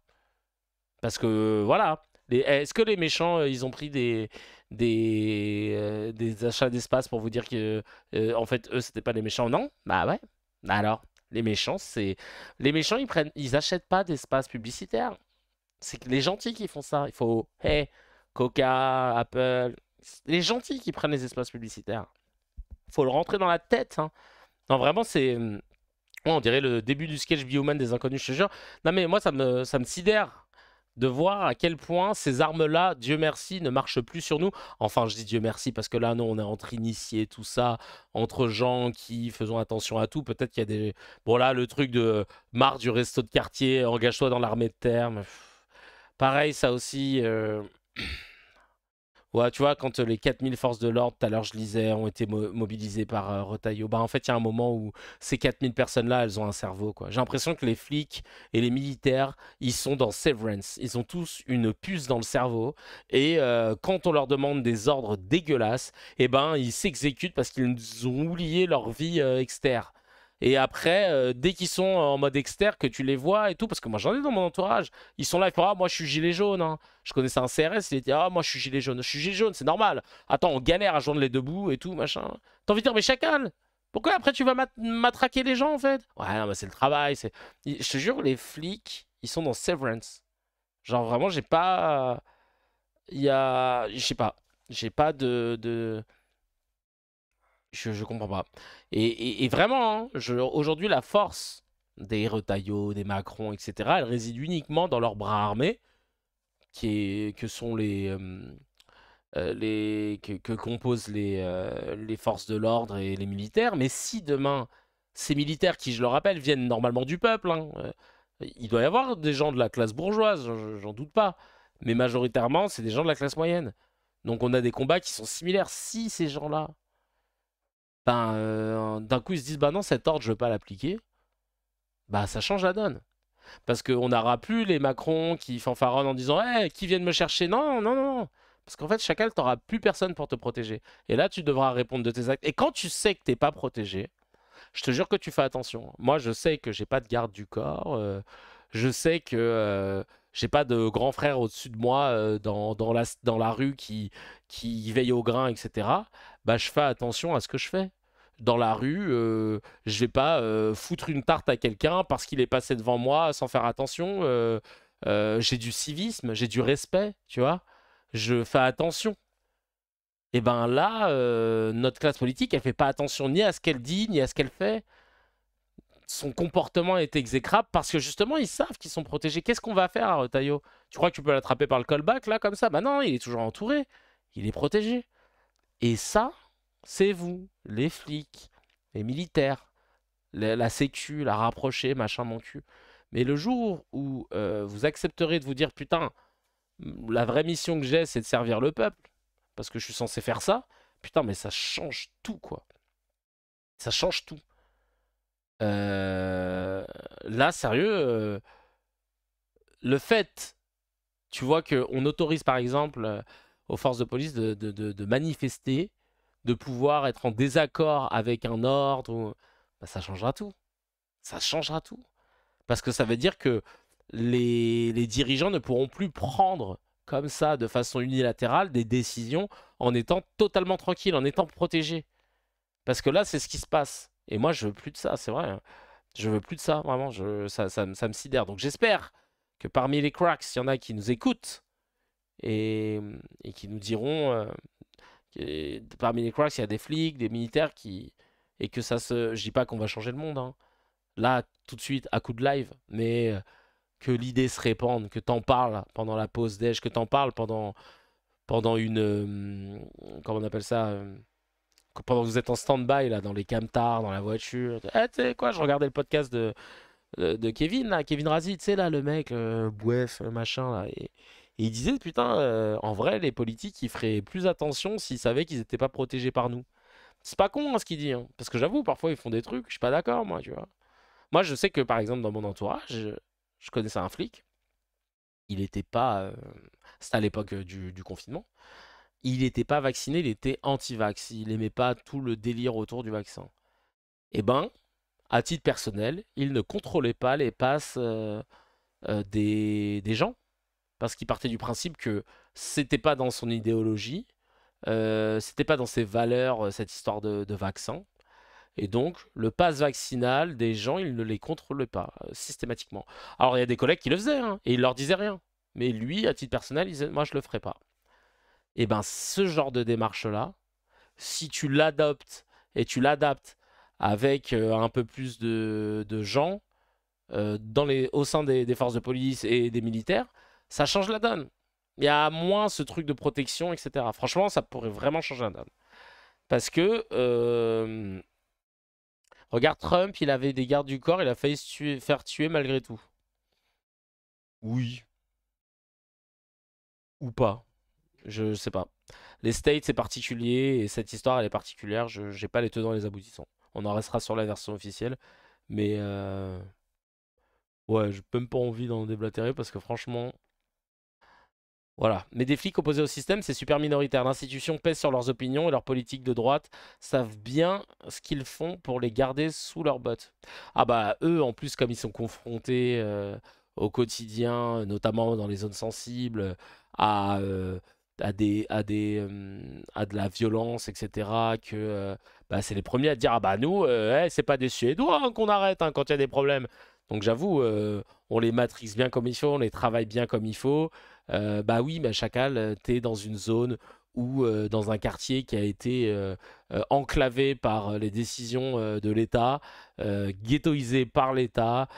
Parce que, voilà. Est-ce que les méchants, ils ont pris des achats d'espace pour vous dire que, en fait, eux, c'était pas les méchants? Non? Bah ouais. Alors, les méchants, ils achètent pas d'espace publicitaire. C'est que les gentils qui font ça. Il faut, hey, Coca, Apple, les gentils qui prennent les espaces publicitaires. Faut le rentrer dans la tête. Hein. Non, vraiment, c'est, on dirait le début du sketch Bioman des Inconnus, je te jure. Non, mais moi, ça me sidère de voir à quel point ces armes-là, Dieu merci, ne marchent plus sur nous. Enfin, je dis Dieu merci parce que là, non, on est entre initiés, tout ça, entre gens qui faisons attention à tout. Peut-être qu'il y a des... Bon, là, le truc de marre du resto de quartier, engage-toi dans l'armée de terre. Mais... Pareil, ça aussi... Ouais, tu vois, quand les 4000 forces de l'ordre, tout à l'heure je lisais, ont été mobilisées par Retailleau, bah en fait, il y a un moment où ces 4000 personnes-là, elles ont un cerveau, quoi. J'ai l'impression que les flics et les militaires, ils sont dans Severance. Ils ont tous une puce dans le cerveau. Et quand on leur demande des ordres dégueulasses, eh ben, ils s'exécutent parce qu'ils ont oublié leur vie externe. Et après, dès qu'ils sont en mode externe, que tu les vois et tout, parce que moi j'en ai dans mon entourage, ils sont là, ils font ah, moi je suis gilet jaune. Hein. Je connaissais un CRS, il était ah, moi je suis gilet jaune. Je suis gilet jaune, c'est normal. Attends, on galère à joindre les deux bouts et tout, machin. T'as envie de dire, mais chacal, pourquoi après tu vas matraquer les gens en fait? Ouais, non, mais c'est le travail. Je te jure, les flics, ils sont dans Severance. Genre vraiment, j'ai pas. Il y a. Je sais pas. J'ai pas de... Je comprends pas. Et vraiment, hein, aujourd'hui, la force des Retailleau, des Macron, etc., elle réside uniquement dans leurs bras armés, que sont que composent les forces de l'ordre et les militaires. Mais si demain, ces militaires, qui, je le rappelle, viennent normalement du peuple, hein, il doit y avoir des gens de la classe bourgeoise, j'en doute pas. Mais majoritairement, c'est des gens de la classe moyenne. Donc on a des combats qui sont similaires. Si ces gens-là, ben, d'un coup ils se disent bah non, cet ordre je veux pas l'appliquer, bah ça change la donne. Parce qu'on n'aura plus les Macron qui fanfaronnent en disant hey, qui viennent me chercher. Non, non, non. Parce qu'en fait, chacal, t'auras plus personne pour te protéger. Et là, tu devras répondre de tes actes. Et quand tu sais que t'es pas protégé, je te jure que tu fais attention. Moi, je sais que j'ai pas de garde du corps. Je sais que j'ai pas de grand frère au-dessus de moi dans la rue qui veille au grain, etc. Bah, je fais attention à ce que je fais. Dans la rue, je vais pas foutre une tarte à quelqu'un parce qu'il est passé devant moi sans faire attention. J'ai du civisme, j'ai du respect, tu vois. Je fais attention. Et ben là, notre classe politique, elle fait pas attention ni à ce qu'elle dit, ni à ce qu'elle fait. Son comportement est exécrable parce que justement, ils savent qu'ils sont protégés. Qu'est-ce qu'on va faire à Retailleau? Tu crois que tu peux l'attraper par le callback, là, comme ça? Bah non, il est toujours entouré. Il est protégé. Et ça, c'est vous, les flics, les militaires, la sécu, la rapprochée, machin, mon cul. Mais le jour où vous accepterez de vous dire, putain, la vraie mission que j'ai, c'est de servir le peuple, parce que je suis censé faire ça, putain, mais ça change tout, quoi. Ça change tout. Là, sérieux, le fait, tu vois, qu'on autorise, par exemple, aux forces de police de manifester, de pouvoir être en désaccord avec un ordre, bah, ça changera tout. Ça changera tout. Parce que ça veut dire que les dirigeants ne pourront plus prendre comme ça, de façon unilatérale, des décisions en étant totalement tranquilles, en étant protégés. Parce que là, c'est ce qui se passe. Et moi, je veux plus de ça, c'est vrai. Hein. Je veux plus de ça, vraiment. Ça me sidère. Donc j'espère que parmi les cracks, il y en a qui nous écoutent et qui nous diront... parmi les cracks, il y a des flics, des militaires et que ça se... Je dis pas qu'on va changer le monde, hein. Là, tout de suite, à coup de live, mais que l'idée se répande, que t'en parles pendant la pause déj, que t'en parles pendant une... comment on appelle ça pendant que vous êtes en stand-by, là, dans les camtars, dans la voiture. Tu sais quoi, je regardais le podcast de Kevin, là, Kevin Razi, tu sais, là, le mec, bouef, machin, là, et il disait, putain, en vrai, les politiques, ils feraient plus attention s'ils savaient qu'ils n'étaient pas protégés par nous. C'est pas con, hein, ce qu'il dit, hein. Parce que j'avoue, parfois, ils font des trucs, je suis pas d'accord, moi, tu vois. Moi, je sais que, par exemple, dans mon entourage, je connaissais un flic. Il n'était pas... C'était à l'époque du confinement. Il n'était pas vacciné, il était anti-vax. Il n'aimait pas tout le délire autour du vaccin. Eh ben, à titre personnel, il ne contrôlait pas les passes des gens. Parce qu'il partait du principe que c'était pas dans son idéologie, c'était pas dans ses valeurs, cette histoire de vaccin. Et donc, le pass vaccinal des gens, il ne les contrôlait pas systématiquement. Alors, il y a des collègues qui le faisaient, hein, et il leur disait rien. Mais lui, à titre personnel, il disait, moi, je le ferai pas. Et ben, ce genre de démarche-là, si tu l'adoptes et tu l'adaptes avec un peu plus de gens au sein des forces de police et des militaires, ça change la donne. Il y a moins ce truc de protection, etc. Franchement, ça pourrait vraiment changer la donne. Parce que, regarde Trump, il avait des gardes du corps, il a failli se faire tuer malgré tout. Oui. Ou pas. Je sais pas. Les States, c'est particulier, et cette histoire, elle est particulière. Je n'ai pas les tenants et les aboutissants. On en restera sur la version officielle. Mais ouais, j'ai même pas envie d'en déblatérer parce que franchement. Voilà. Mais des flics opposés au système, c'est super minoritaire. L'institution pèse sur leurs opinions et leurs politiques de droite savent bien ce qu'ils font pour les garder sous leur bottes. Ah bah eux, en plus, comme ils sont confrontés au quotidien, notamment dans les zones sensibles, à, à de la violence, etc., que bah, c'est les premiers à dire ah bah nous, c'est pas des Suédois hein, qu'on arrête hein, quand il y a des problèmes. Donc j'avoue, on les matrixe bien comme il faut, on les travaille bien comme il faut. Bah oui, mais Chacal, t'es dans une zone ou dans un quartier qui a été enclavé par les décisions de l'État, ghettoisé par l'État,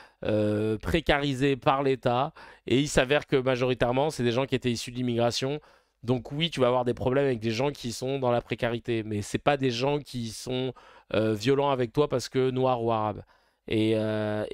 précarisé par l'État, et il s'avère que majoritairement, c'est des gens qui étaient issus de l'immigration. Donc oui, tu vas avoir des problèmes avec des gens qui sont dans la précarité, mais c'est pas des gens qui sont violents avec toi parce que noirs ou arabes. Et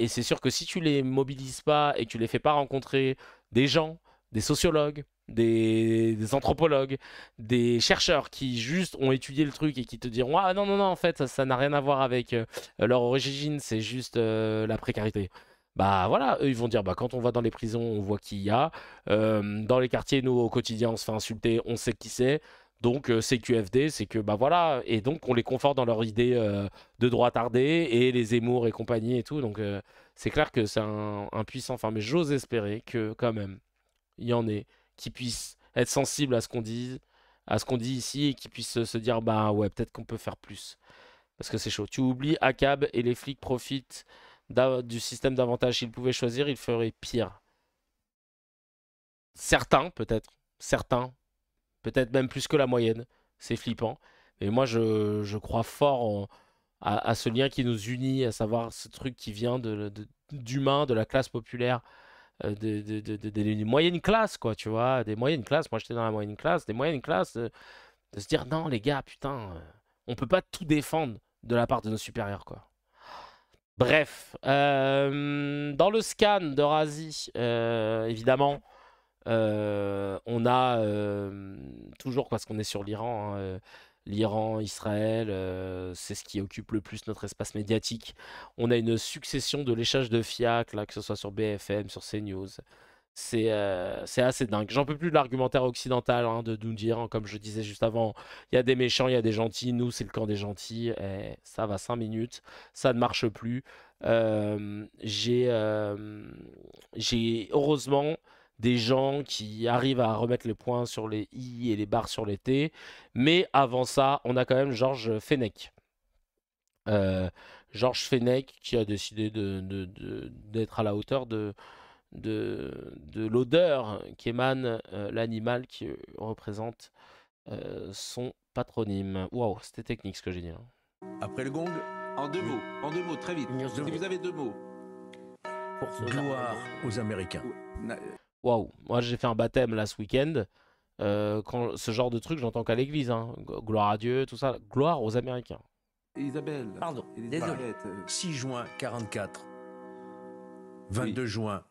c'est sûr que si tu les mobilises pas et que tu les fais pas rencontrer des gens, des sociologues, des anthropologues, des chercheurs qui juste ont étudié le truc et qui te diront ah non non non en fait ça n'a rien à voir avec leur origine, c'est juste la précarité. Bah voilà, eux ils vont dire bah quand on va dans les prisons on voit qui y a, dans les quartiers nous au quotidien on se fait insulter, on sait qui c'est. Donc c'est QFD, c'est que bah voilà, et donc on les conforte dans leur idée de droite ardée et les Zemmour et compagnie et tout. Donc c'est clair que c'est un puissant. Enfin, mais j'ose espérer que quand même il y en ait qui puissent être sensibles à ce qu'on dit ici et qui puissent se dire bah ouais peut-être qu'on peut faire plus parce que c'est chaud. Tu oublies ACAB et les flics profitent du système d'avantage. S'ils pouvaient choisir, ils feraient pire. Certains peut-être, certains. Peut-être même plus que la moyenne. C'est flippant. Mais moi, je crois fort à ce lien qui nous unit, à savoir ce truc qui vient d'humain, de la classe populaire, des moyennes classes, quoi, tu vois. Des moyennes classes. Moi, j'étais dans la moyenne classe. Des moyennes classes. De se dire, non, les gars, putain, on peut pas tout défendre de la part de nos supérieurs, quoi. Bref. Dans le scan de Razi, évidemment... on a toujours, parce qu'on est sur l'Iran, hein, l'Iran, Israël, c'est ce qui occupe le plus notre espace médiatique. On a une succession de léchages de fiac, là, que ce soit sur BFM, sur CNews. C'est assez dingue. J'en peux plus de l'argumentaire occidental hein, de nous dire, hein, comme je disais juste avant, il y a des méchants, il y a des gentils. Nous, c'est le camp des gentils. Et ça va 5 minutes. Ça ne marche plus. J'ai heureusement des gens qui arrivent à remettre les points sur les i et les barres sur les t. Mais avant ça, on a quand même Georges Fenech. Georges Fenech qui a décidé d'être à la hauteur de l'odeur qu'émane l'animal qui représente son patronyme. Waouh, c'était technique ce que j'ai dit. Hein. Après le gong, en deux mots, très vite. Si vous avez 2 mots. Gloire aux Américains. Waouh, moi j'ai fait un baptême là ce week-end. Quand ce genre de truc, j'entends qu'à l'église. Hein. Gloire à Dieu, tout ça. Gloire aux Américains. Isabelle. Pardon, désolé. 6 juin 44, 22 juin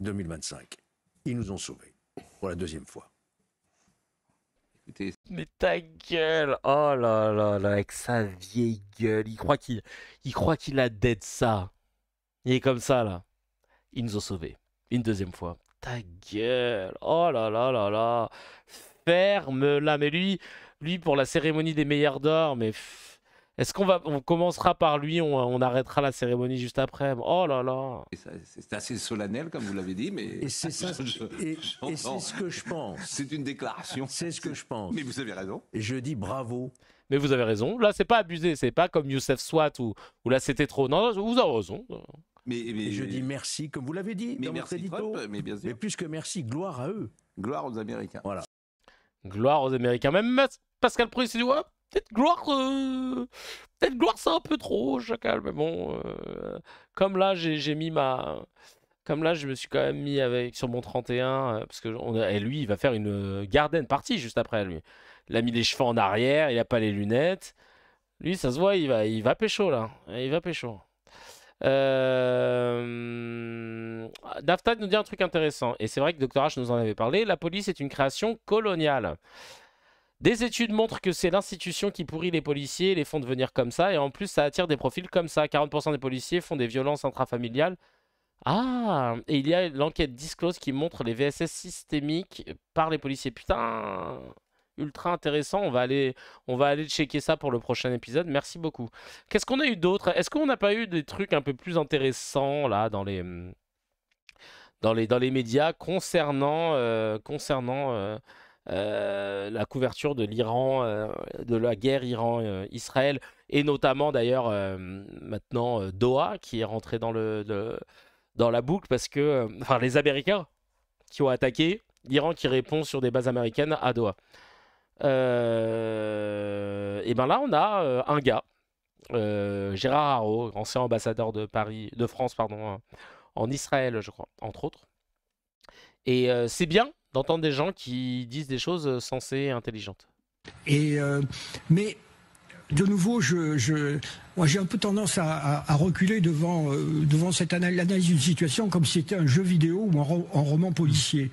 2025. Ils nous ont sauvés pour la 2e fois. Écoutez. Mais ta gueule! Oh là là là, avec sa vieille gueule. Il croit qu'il a dead ça. Il est comme ça là. Ils nous ont sauvés. Une 2e fois. Ta gueule! Oh là là là là! Ferme-la! Mais lui pour la cérémonie des meilleurs d'or, mais est-ce on commencera par lui, on arrêtera la cérémonie juste après? Oh là là! C'est assez solennel comme vous l'avez dit, mais et c'est ça. Et c'est ce que je pense. C'est une déclaration. C'est ce que je pense. Mais vous avez raison. Et je dis bravo. Mais vous avez raison. Là, c'est pas abusé. C'est pas comme Youssef Swat ou là c'était trop. Non, vous avez raison. Et je dis merci, comme vous l'avez dit, mais dans merci votre Trump, mais bien sûr. Mais plus que merci, gloire à eux. Gloire aux Américains. Voilà. Gloire aux Américains. Même Pascal Pro, il s'est dit, ouais, peut-être gloire c'est un peu trop, Chacal. Mais bon, comme là, j'ai mis Comme là, je me suis quand même mis sur mon 31, parce que et lui, il va faire une garden party juste après, lui. Il a mis les cheveux en arrière, il a pas les lunettes. Lui, ça se voit, il va pécho, là. Il va pécho. Daftag nous dit un truc intéressant, et c'est vrai que Dr H nous en avait parlé. La police est une création coloniale. Des études montrent que c'est l'institution qui pourrit les policiers et les font devenir comme ça, et en plus ça attire des profils comme ça. 40% des policiers font des violences intrafamiliales. Ah, et il y a l'enquête Disclose qui montre les VSS systémiques par les policiers. Putain, ultra intéressant. On va aller checker ça pour le prochain épisode. Merci beaucoup. Qu'est-ce qu'on a eu d'autre? Est-ce qu'on n'a pas eu des trucs un peu plus intéressants là dans les médias concernant la couverture de l'Iran, de la guerre Iran-Israël, et notamment d'ailleurs maintenant Doha qui est rentré dans la boucle parce que enfin les Américains qui ont attaqué, l'Iran qui répond sur des bases américaines à Doha. Et ben là on a un gars, Gérard Haro, ancien ambassadeur de France pardon, en Israël je crois, entre autres. Et c'est bien d'entendre des gens qui disent des choses sensées et intelligentes. Mais de nouveau, moi j'ai un peu tendance à reculer devant l'analyse d'une situation comme si c'était un jeu vidéo ou un roman policier.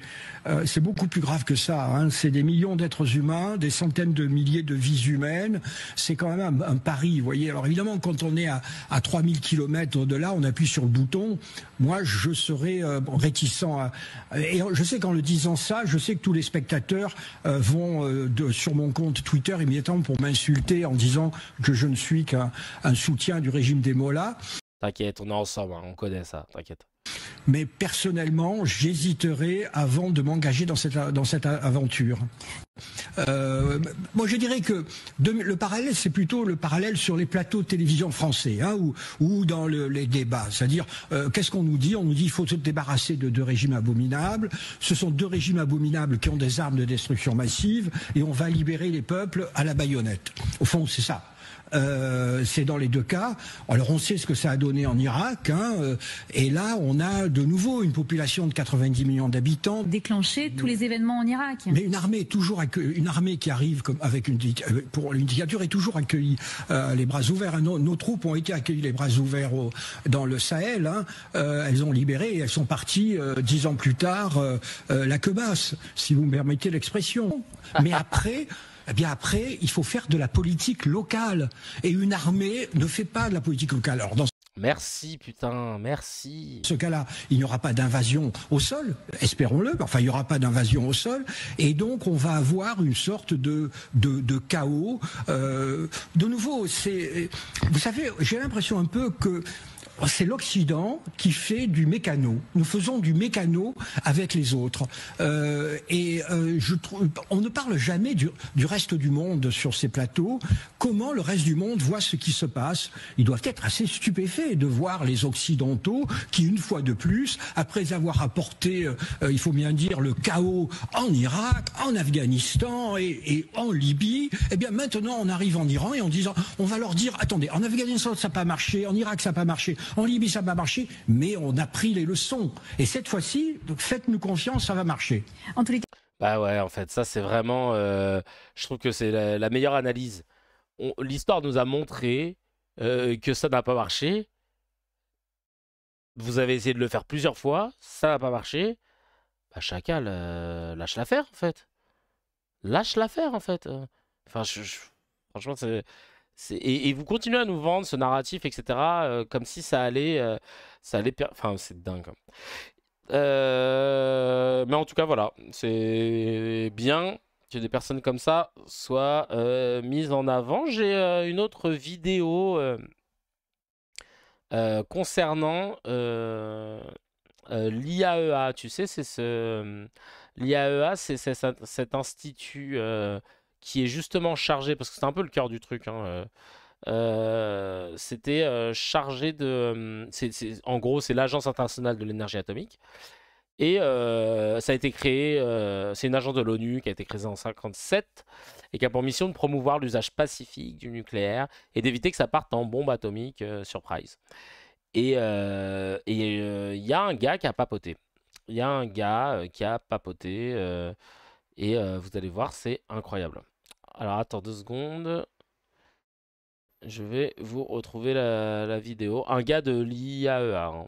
C'est beaucoup plus grave que ça. Hein. C'est des millions d'êtres humains, des centaines de milliers de vies humaines. C'est quand même un pari, vous voyez. Alors évidemment, quand on est à 3000 km de là, on appuie sur le bouton. Moi, je serais réticent. Et je sais qu'en le disant ça, je sais que tous les spectateurs vont sur mon compte Twitter immédiatement pour m'insulter en disant que je ne suis qu'un soutien du régime des Mollahs. T'inquiète, on est ensemble, hein, on connaît ça, t'inquiète. Mais personnellement, j'hésiterais avant de m'engager dans cette aventure. Moi, je dirais que le parallèle, c'est plutôt le parallèle sur les plateaux de télévision français, hein, ou dans les débats. C'est-à-dire, qu'est-ce qu'on nous dit? On nous dit qu'il faut se débarrasser de deux régimes abominables. Ce sont deux régimes abominables qui ont des armes de destruction massive, et on va libérer les peuples à la baïonnette. Au fond, c'est ça. C'est dans les deux cas. Alors on sait ce que ça a donné en Irak, hein, et là on a de nouveau une population de 90 millions d'habitants. Déclencher tous les événements en Irak. Mais une armée qui arrive pour une dictature est toujours accueillie les bras ouverts. Hein. Nos troupes ont été accueillies les bras ouverts dans le Sahel. Hein. Elles ont libéré et elles sont parties 10 ans plus tard la queue basse, si vous me permettez l'expression. Mais après. Eh bien après, il faut faire de la politique locale. Et une armée ne fait pas de la politique locale. Alors merci, putain, merci. Dans ce cas-là, il n'y aura pas d'invasion au sol, espérons-le. Enfin, il n'y aura pas d'invasion au sol. Et donc, on va avoir une sorte de chaos. De nouveau, vous savez, j'ai l'impression un peu que c'est l'Occident qui fait du mécano. Nous faisons du mécano avec les autres. Je trouve, on ne parle jamais du reste du monde sur ces plateaux. Comment le reste du monde voit ce qui se passe? Ils doivent être assez stupéfaits de voir les Occidentaux qui, une fois de plus, après avoir apporté, il faut bien dire, le chaos en Irak, en Afghanistan et en Libye, eh bien maintenant on arrive en Iran et en disant, on va leur dire, attendez, en Afghanistan ça n'a pas marché, en Irak ça n'a pas marché, en Libye ça n'a pas marché, mais on a pris les leçons. Et cette fois-ci, faites-nous confiance, ça va marcher. En tous les cas... Bah ouais, en fait, ça c'est vraiment... je trouve que c'est la meilleure analyse. L'histoire nous a montré que ça n'a pas marché. Vous avez essayé de le faire plusieurs fois, ça n'a pas marché. Bah Chacal, lâche l'affaire en fait. Lâche l'affaire en fait. Enfin, franchement, et vous continuez à nous vendre ce narratif, etc. Comme si ça allait... Enfin, c'est dingue. Mais en tout cas, voilà. C'est bien que des personnes comme ça soient mises en avant. J'ai une autre vidéo concernant l'IAEA. Tu sais, l'IAEA, c'est cet institut qui est justement chargé, parce que c'est un peu le cœur du truc, hein, c'était chargé de... en gros, c'est l'Agence internationale de l'énergie atomique. Et ça a été créé, c'est une agence de l'ONU qui a été créée en 1957 et qui a pour mission de promouvoir l'usage pacifique du nucléaire et d'éviter que ça parte en bombe atomique surprise. Et il y a un gars qui a papoté. Il y a un gars qui a papoté et vous allez voir, c'est incroyable. Alors attends 2 secondes. je vais vous retrouver la vidéo. Un gars de l'IAEA. Hein.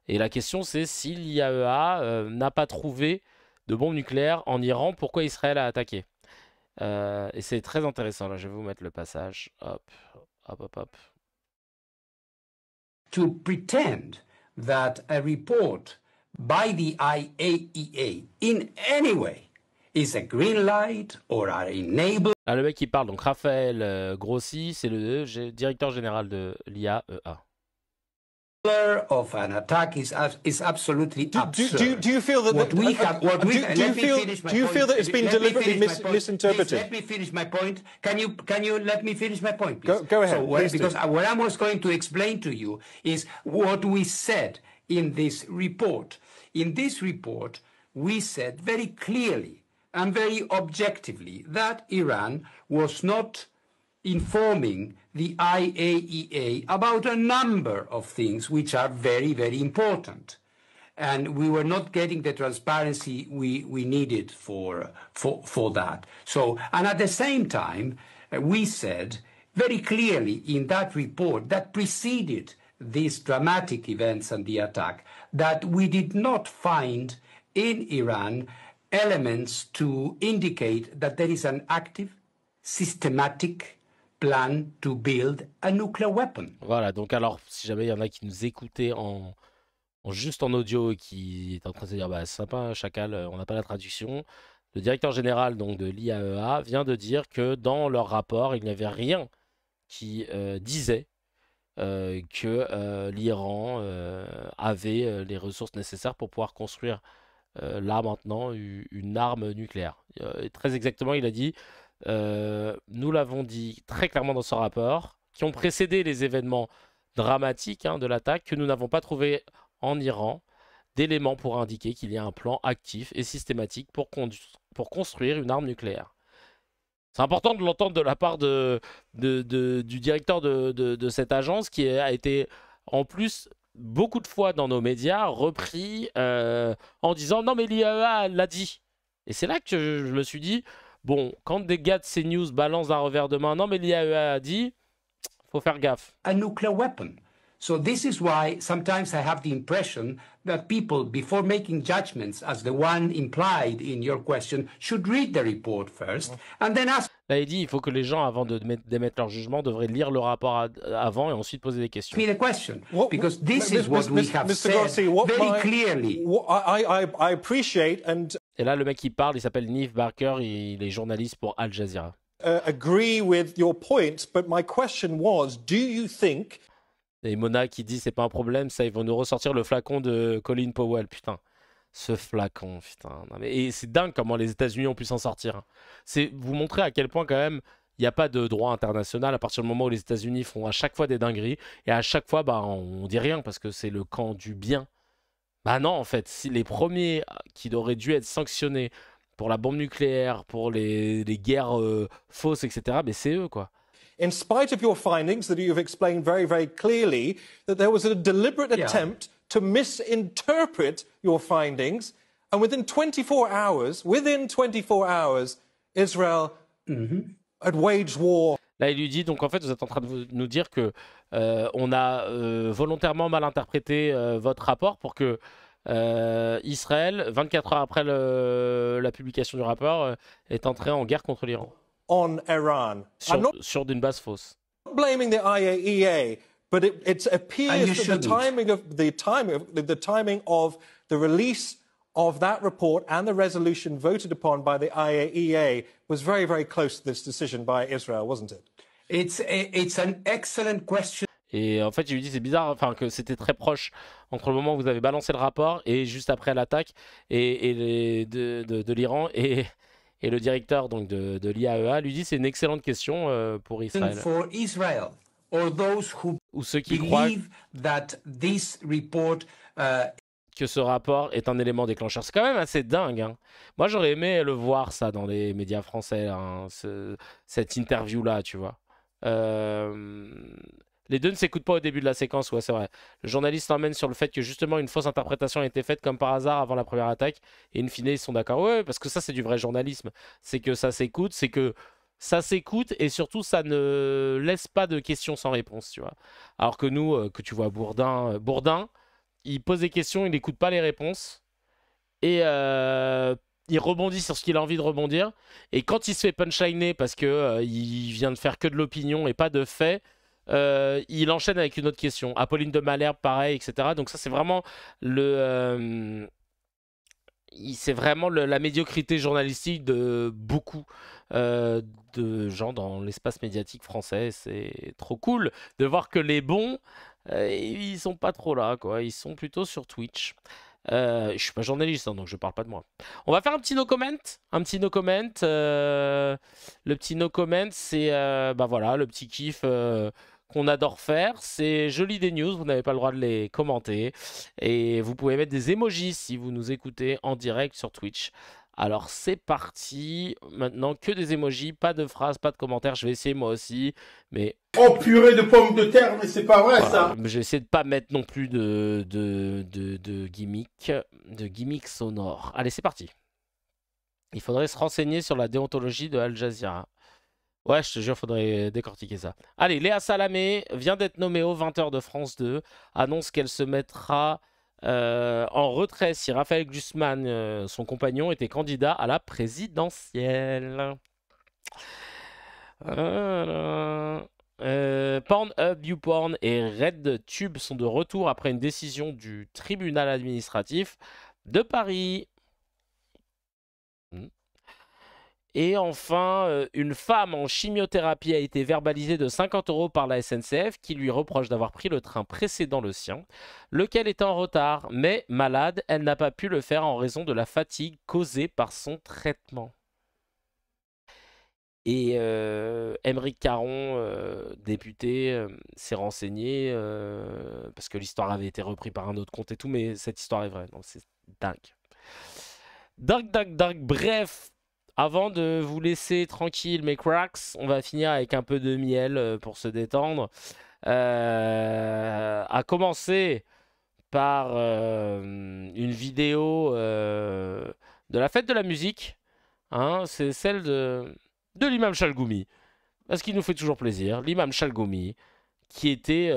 Et la question, c'est si l'IAEA n'a pas trouvé de bombes nucléaires en Iran, pourquoi Israël a attaqué? Et c'est très intéressant. Là, je vais vous mettre le passage. Hop, hop, hop, hop. To pretend that a report by the IAEA in any way is a green light or are enabled. Ah, le mec qui parle, donc Raphaël Grossi, c'est le directeur général de l'IAEA. Of an attack is absolutely absurd. Do you feel that do you feel that it's been deliberately misinterpreted? Let me finish my point. Can you let me finish my point, please? Go ahead. So, because what I was going to explain to you is what we said in this report. In this report, we said very clearly and very objectively that Iran was not informing the IAEA about a number of things which are very, very important. And we were not getting the transparency we needed for that. So, and at the same time, we said very clearly in that report that preceded these dramatic events and the attack, that we did not find in Iran elements to indicate that there is an active, systematic plan to build a nuclear weapon. Voilà, donc alors, si jamais il y en a qui nous écoutaient juste en audio et qui est en train de se dire, bah c'est sympa, Chacal, on n'a pas la traduction. Le directeur général donc, de l'IAEA vient de dire que dans leur rapport, il n'y avait rien qui disait que l'Iran avait les ressources nécessaires pour pouvoir construire là maintenant une arme nucléaire. Très exactement, il a dit, nous l'avons dit très clairement dans ce rapport, qui ont précédé les événements dramatiques de l'attaque, que nous n'avons pas trouvé en Iran d'éléments pour indiquer qu'il y a un plan actif et systématique pour construire une arme nucléaire. C'est important de l'entendre de la part du directeur de cette agence qui a été en plus beaucoup de fois dans nos médias repris en disant non mais l'IAEA l'a dit. Et c'est là que je me suis dit, bon, quand des gars de CNews balancent d'un revers de main, non mais l'IAEA a dit, faut faire gaffe. A nuclear weapon. So this is why sometimes I have the impression that people, before making judgments as the one implied in your question, should read the report first and then ask. Là, il dit, il faut que les gens, avant d'émettre leur jugement, devraient lire le rapport avant et ensuite poser des questions. Me the question, because this is what we have said very clearly. I appreciate and. Et là, le mec qui parle, il s'appelle Niv Barker, il est journaliste pour Al Jazeera. Agree with your points, but my question was, do you think? Et Mona qui dit c'est pas un problème, ça ils vont nous ressortir le flacon de Colin Powell, putain. Ce flacon, putain. Non, mais, et c'est dingue comment les États-Unis ont pu s'en sortir. C'est vous montrer à quel point quand même il n'y a pas de droit international à partir du moment où les États-Unis font à chaque fois des dingueries et à chaque fois bah on dit rien parce que c'est le camp du bien. Bah non en fait, si les premiers qui auraient dû être sanctionnés pour la bombe nucléaire, pour les guerres fausses, etc. Mais c'est eux quoi. In spite of your findings that you've explained very, very clearly, that there was a deliberate attempt to misinterpret your findings, and within 24 hours, Israel had waged war. Là, il lui dit, donc en fait, vous êtes en train de nous dire que on a volontairement mal interprété votre rapport pour que Israël, 24 heures après la publication du rapport, est entré en guerre contre l'Iran. On Iran. Sur d'une base fausse. Blaming the IAEA, but it appears that the timing of the release of that report and the resolution voted upon by the IAEA was very, very close to this decision by Israel, wasn't it? It's an excellent question. Et en fait, il lui dit c'est bizarre, enfin que c'était très proche entre le moment où vous avez balancé le rapport et juste après l'attaque de l'Iran et le directeur donc de l'IAEA lui dit c'est une excellente question pour Israël. For Israel, or those who ou ceux qui croient that this report, que ce rapport est un élément déclencheur. C'est quand même assez dingue. Hein. Moi, j'aurais aimé le voir ça dans les médias français, hein, cette interview-là, tu vois. Les deux ne s'écoutent pas au début de la séquence, ouais, c'est vrai. Le journaliste emmène sur le fait que justement une fausse interprétation a été faite comme par hasard avant la première attaque. Et in fine, ils sont d'accord. Ouais, parce que ça, c'est du vrai journalisme. C'est que ça s'écoute, c'est que ça s'écoute et surtout ça ne laisse pas de questions sans réponse, tu vois. Alors que nous, que tu vois Bourdin, il pose des questions, il n'écoute pas les réponses et il rebondit sur ce qu'il a envie de rebondir. Et quand il se fait punchliner parce que il vient de faire que de l'opinion et pas de faits, il enchaîne avec une autre question. Apolline de Malherbe, pareil, etc. Donc ça, c'est vraiment la médiocrité journalistique de beaucoup de gens dans l'espace médiatique français. C'est trop cool de voir que les bons, ils sont pas trop là, quoi. Ils sont plutôt sur Twitch. Je suis pas journaliste, hein, donc je parle pas de moi. On va faire un petit no comment. Un petit no comment. Le petit no comment, c'est bah voilà, le petit kiff qu'on adore faire. C'est je lis des news, vous n'avez pas le droit de les commenter. Et vous pouvez mettre des emojis si vous nous écoutez en direct sur Twitch. Alors c'est parti. Maintenant que des emojis, pas de phrases, pas de commentaires. Je vais essayer moi aussi, mais... Oh purée de pommes de terre, mais c'est pas vrai ça. Je vais essayer de pas mettre non plus de gimmicks sonores. Allez, c'est parti. Il faudrait se renseigner sur la déontologie de Al Jazeera. Ouais, je te jure, faudrait décortiquer ça. Allez, Léa Salamé vient d'être nommée au 20h de France 2. Annonce qu'elle se mettra en retrait si Raphaël Glucksmann, son compagnon, était candidat à la présidentielle. Pornhub, YouPorn et RedTube sont de retour après une décision du tribunal administratif de Paris. Et enfin, une femme en chimiothérapie a été verbalisée de 50 € par la SNCF qui lui reproche d'avoir pris le train précédant le sien, lequel était en retard. Mais malade, elle n'a pas pu le faire en raison de la fatigue causée par son traitement. Et Aymeric Caron, député, s'est renseigné parce que l'histoire avait été reprise par un autre compte et tout, mais cette histoire est vraie. Donc c'est dingue. Dingue. Bref. Avant de vous laisser tranquille mes cracks, on va finir avec un peu de miel pour se détendre. À commencer par une vidéo de la fête de la musique. Hein, c'est celle de l'imam Chalgoumi. Parce qu'il nous fait toujours plaisir. L'imam Chalgoumi qui était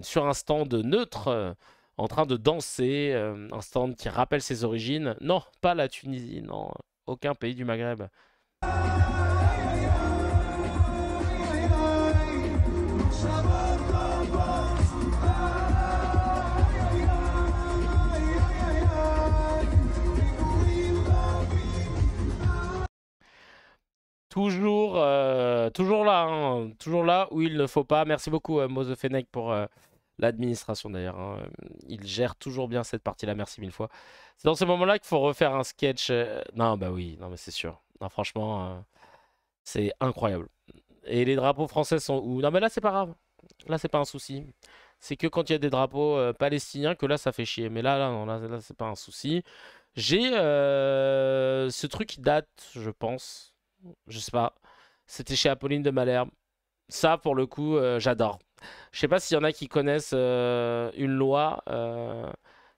sur un stand neutre en train de danser. Un stand qui rappelle ses origines. Non, pas la Tunisie, non. Aucun pays du Maghreb. Toujours là, hein, toujours là où il ne faut pas. Merci beaucoup Moze Fennec pour l'administration d'ailleurs. Hein. Il gère toujours bien cette partie-là, merci mille fois. C'est dans ce moment-là qu'il faut refaire un sketch. Non, bah oui, non, mais c'est sûr. Non, franchement, c'est incroyable. Et les drapeaux français sont où? Non, mais là, c'est pas grave. Là, c'est pas un souci. C'est que quand il y a des drapeaux palestiniens que là, ça fait chier. Mais là non, là c'est pas un souci. J'ai ce truc qui date, je pense. Je sais pas. C'était chez Apolline de Malherbe. Ça, pour le coup, j'adore. Je sais pas s'il y en a qui connaissent une loi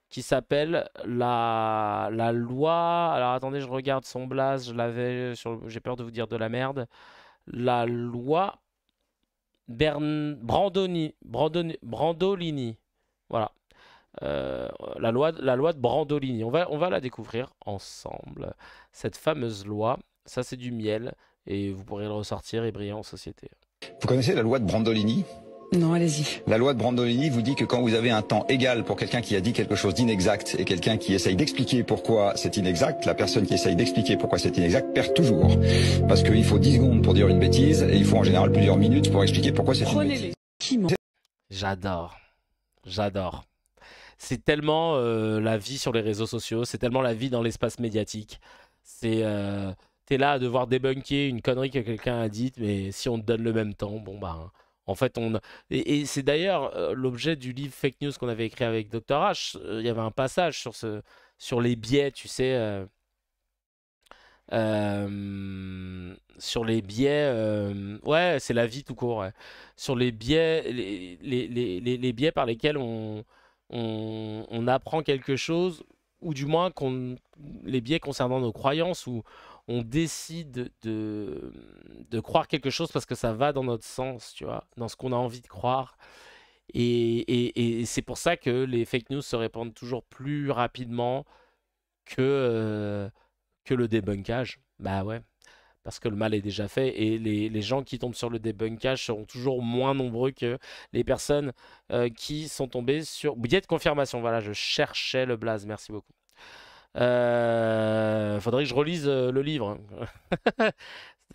qui s'appelle la loi... Alors attendez, je regarde son blaze, je l'avais sur... J'ai peur de vous dire de la merde. La loi Brandolini. Voilà. La loi de Brandolini. On va la découvrir ensemble. Cette fameuse loi, ça c'est du miel. Et vous pourrez le ressortir et briller en société. Vous connaissez la loi de Brandolini ? Non, allez-y. La loi de Brandolini vous dit que quand vous avez un temps égal pour quelqu'un qui a dit quelque chose d'inexact et quelqu'un qui essaye d'expliquer pourquoi c'est inexact, la personne qui essaye d'expliquer pourquoi c'est inexact perd toujours. Parce qu'il faut 10 secondes pour dire une bêtise et il faut en général plusieurs minutes pour expliquer pourquoi c'est une bêtise. J'adore. J'adore. C'est tellement la vie sur les réseaux sociaux, c'est tellement la vie dans l'espace médiatique. C'est... T'es là à devoir débunker une connerie que quelqu'un a dite, mais si on te donne le même temps, bon bah... En fait, et c'est d'ailleurs l'objet du livre Fake News qu'on avait écrit avec Dr H. Il y avait un passage sur les biais, tu sais. Sur les biais... ouais, c'est la vie tout court. Ouais. Sur les biais, les biais par lesquels on apprend quelque chose, ou du moins les biais concernant nos croyances, où on décide de croire quelque chose parce que ça va dans notre sens, tu vois, dans ce qu'on a envie de croire. Et c'est pour ça que les fake news se répandent toujours plus rapidement que le débunkage. Bah ouais, parce que le mal est déjà fait et les gens qui tombent sur le débunkage seront toujours moins nombreux que les personnes qui sont tombées sur biais de confirmation. Voilà, je cherchais le blaze, merci beaucoup. Faudrait que je relise le livre.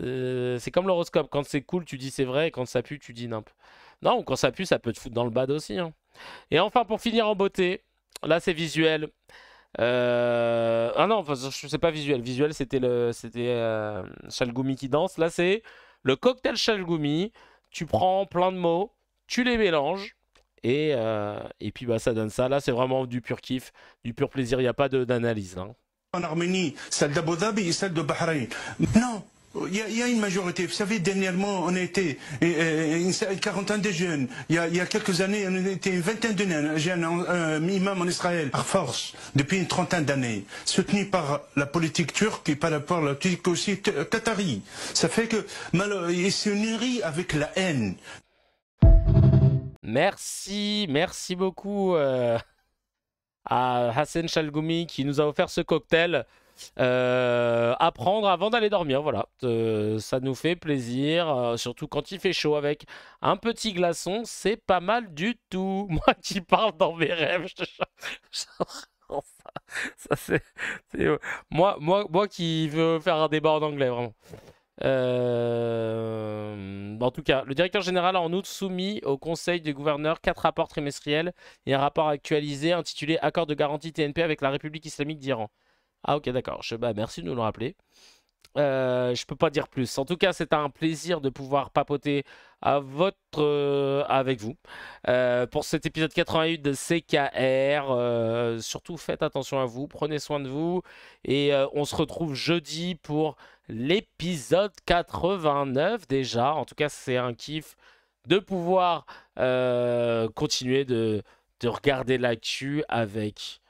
C'est comme l'horoscope, quand c'est cool tu dis c'est vrai et quand ça pue tu dis nimp. Non, quand ça pue ça peut te foutre dans le bad aussi, hein. Et enfin pour finir en beauté, là c'est visuel. Ah non, c'est pas visuel. Visuel, c'était Chalgoumi qui danse. Là, c'est le cocktail Chalgoumi. Tu prends plein de mots, tu les mélanges et puis bah, ça donne ça. Là, c'est vraiment du pur kiff, du pur plaisir. Il n'y a pas d'analyse. Hein. En Arménie, celle d'Abu Dhabi et celle de Bahreïn. Non. Il y a une majorité. Vous savez, dernièrement, on a été une quarantaine de jeunes. Il y a quelques années, on était une vingtaine de jeunes imams en Israël, par force, depuis une trentaine d'années, soutenus par la politique turque et par la politique aussi qatari. Ça fait que ils se nourrissent avec la haine. Merci beaucoup à Hassan Chalgoumi qui nous a offert ce cocktail. À prendre avant d'aller dormir, voilà, ça nous fait plaisir, surtout quand il fait chaud avec un petit glaçon, c'est pas mal du tout. Moi qui parle dans mes rêves, ça c'est moi qui veux faire un débat en anglais, vraiment. En tout cas, le directeur général a en outre soumis au conseil des gouverneurs 4 rapports trimestriels et un rapport actualisé intitulé Accord de garantie TNP avec la République islamique d'Iran. Ah ok, d'accord, bah, merci de nous le rappeler. Je peux pas dire plus. En tout cas, c'est un plaisir de pouvoir papoter avec vous pour cet épisode 88 de CKR. Surtout, faites attention à vous, prenez soin de vous. Et on se retrouve jeudi pour l'épisode 89 déjà. En tout cas, c'est un kiff de pouvoir continuer de regarder l'actu avec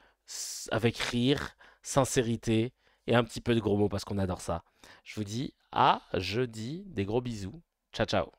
rire, sincérité et un petit peu de gros mots parce qu'on adore ça. Je vous dis à jeudi, des gros bisous. Ciao ciao.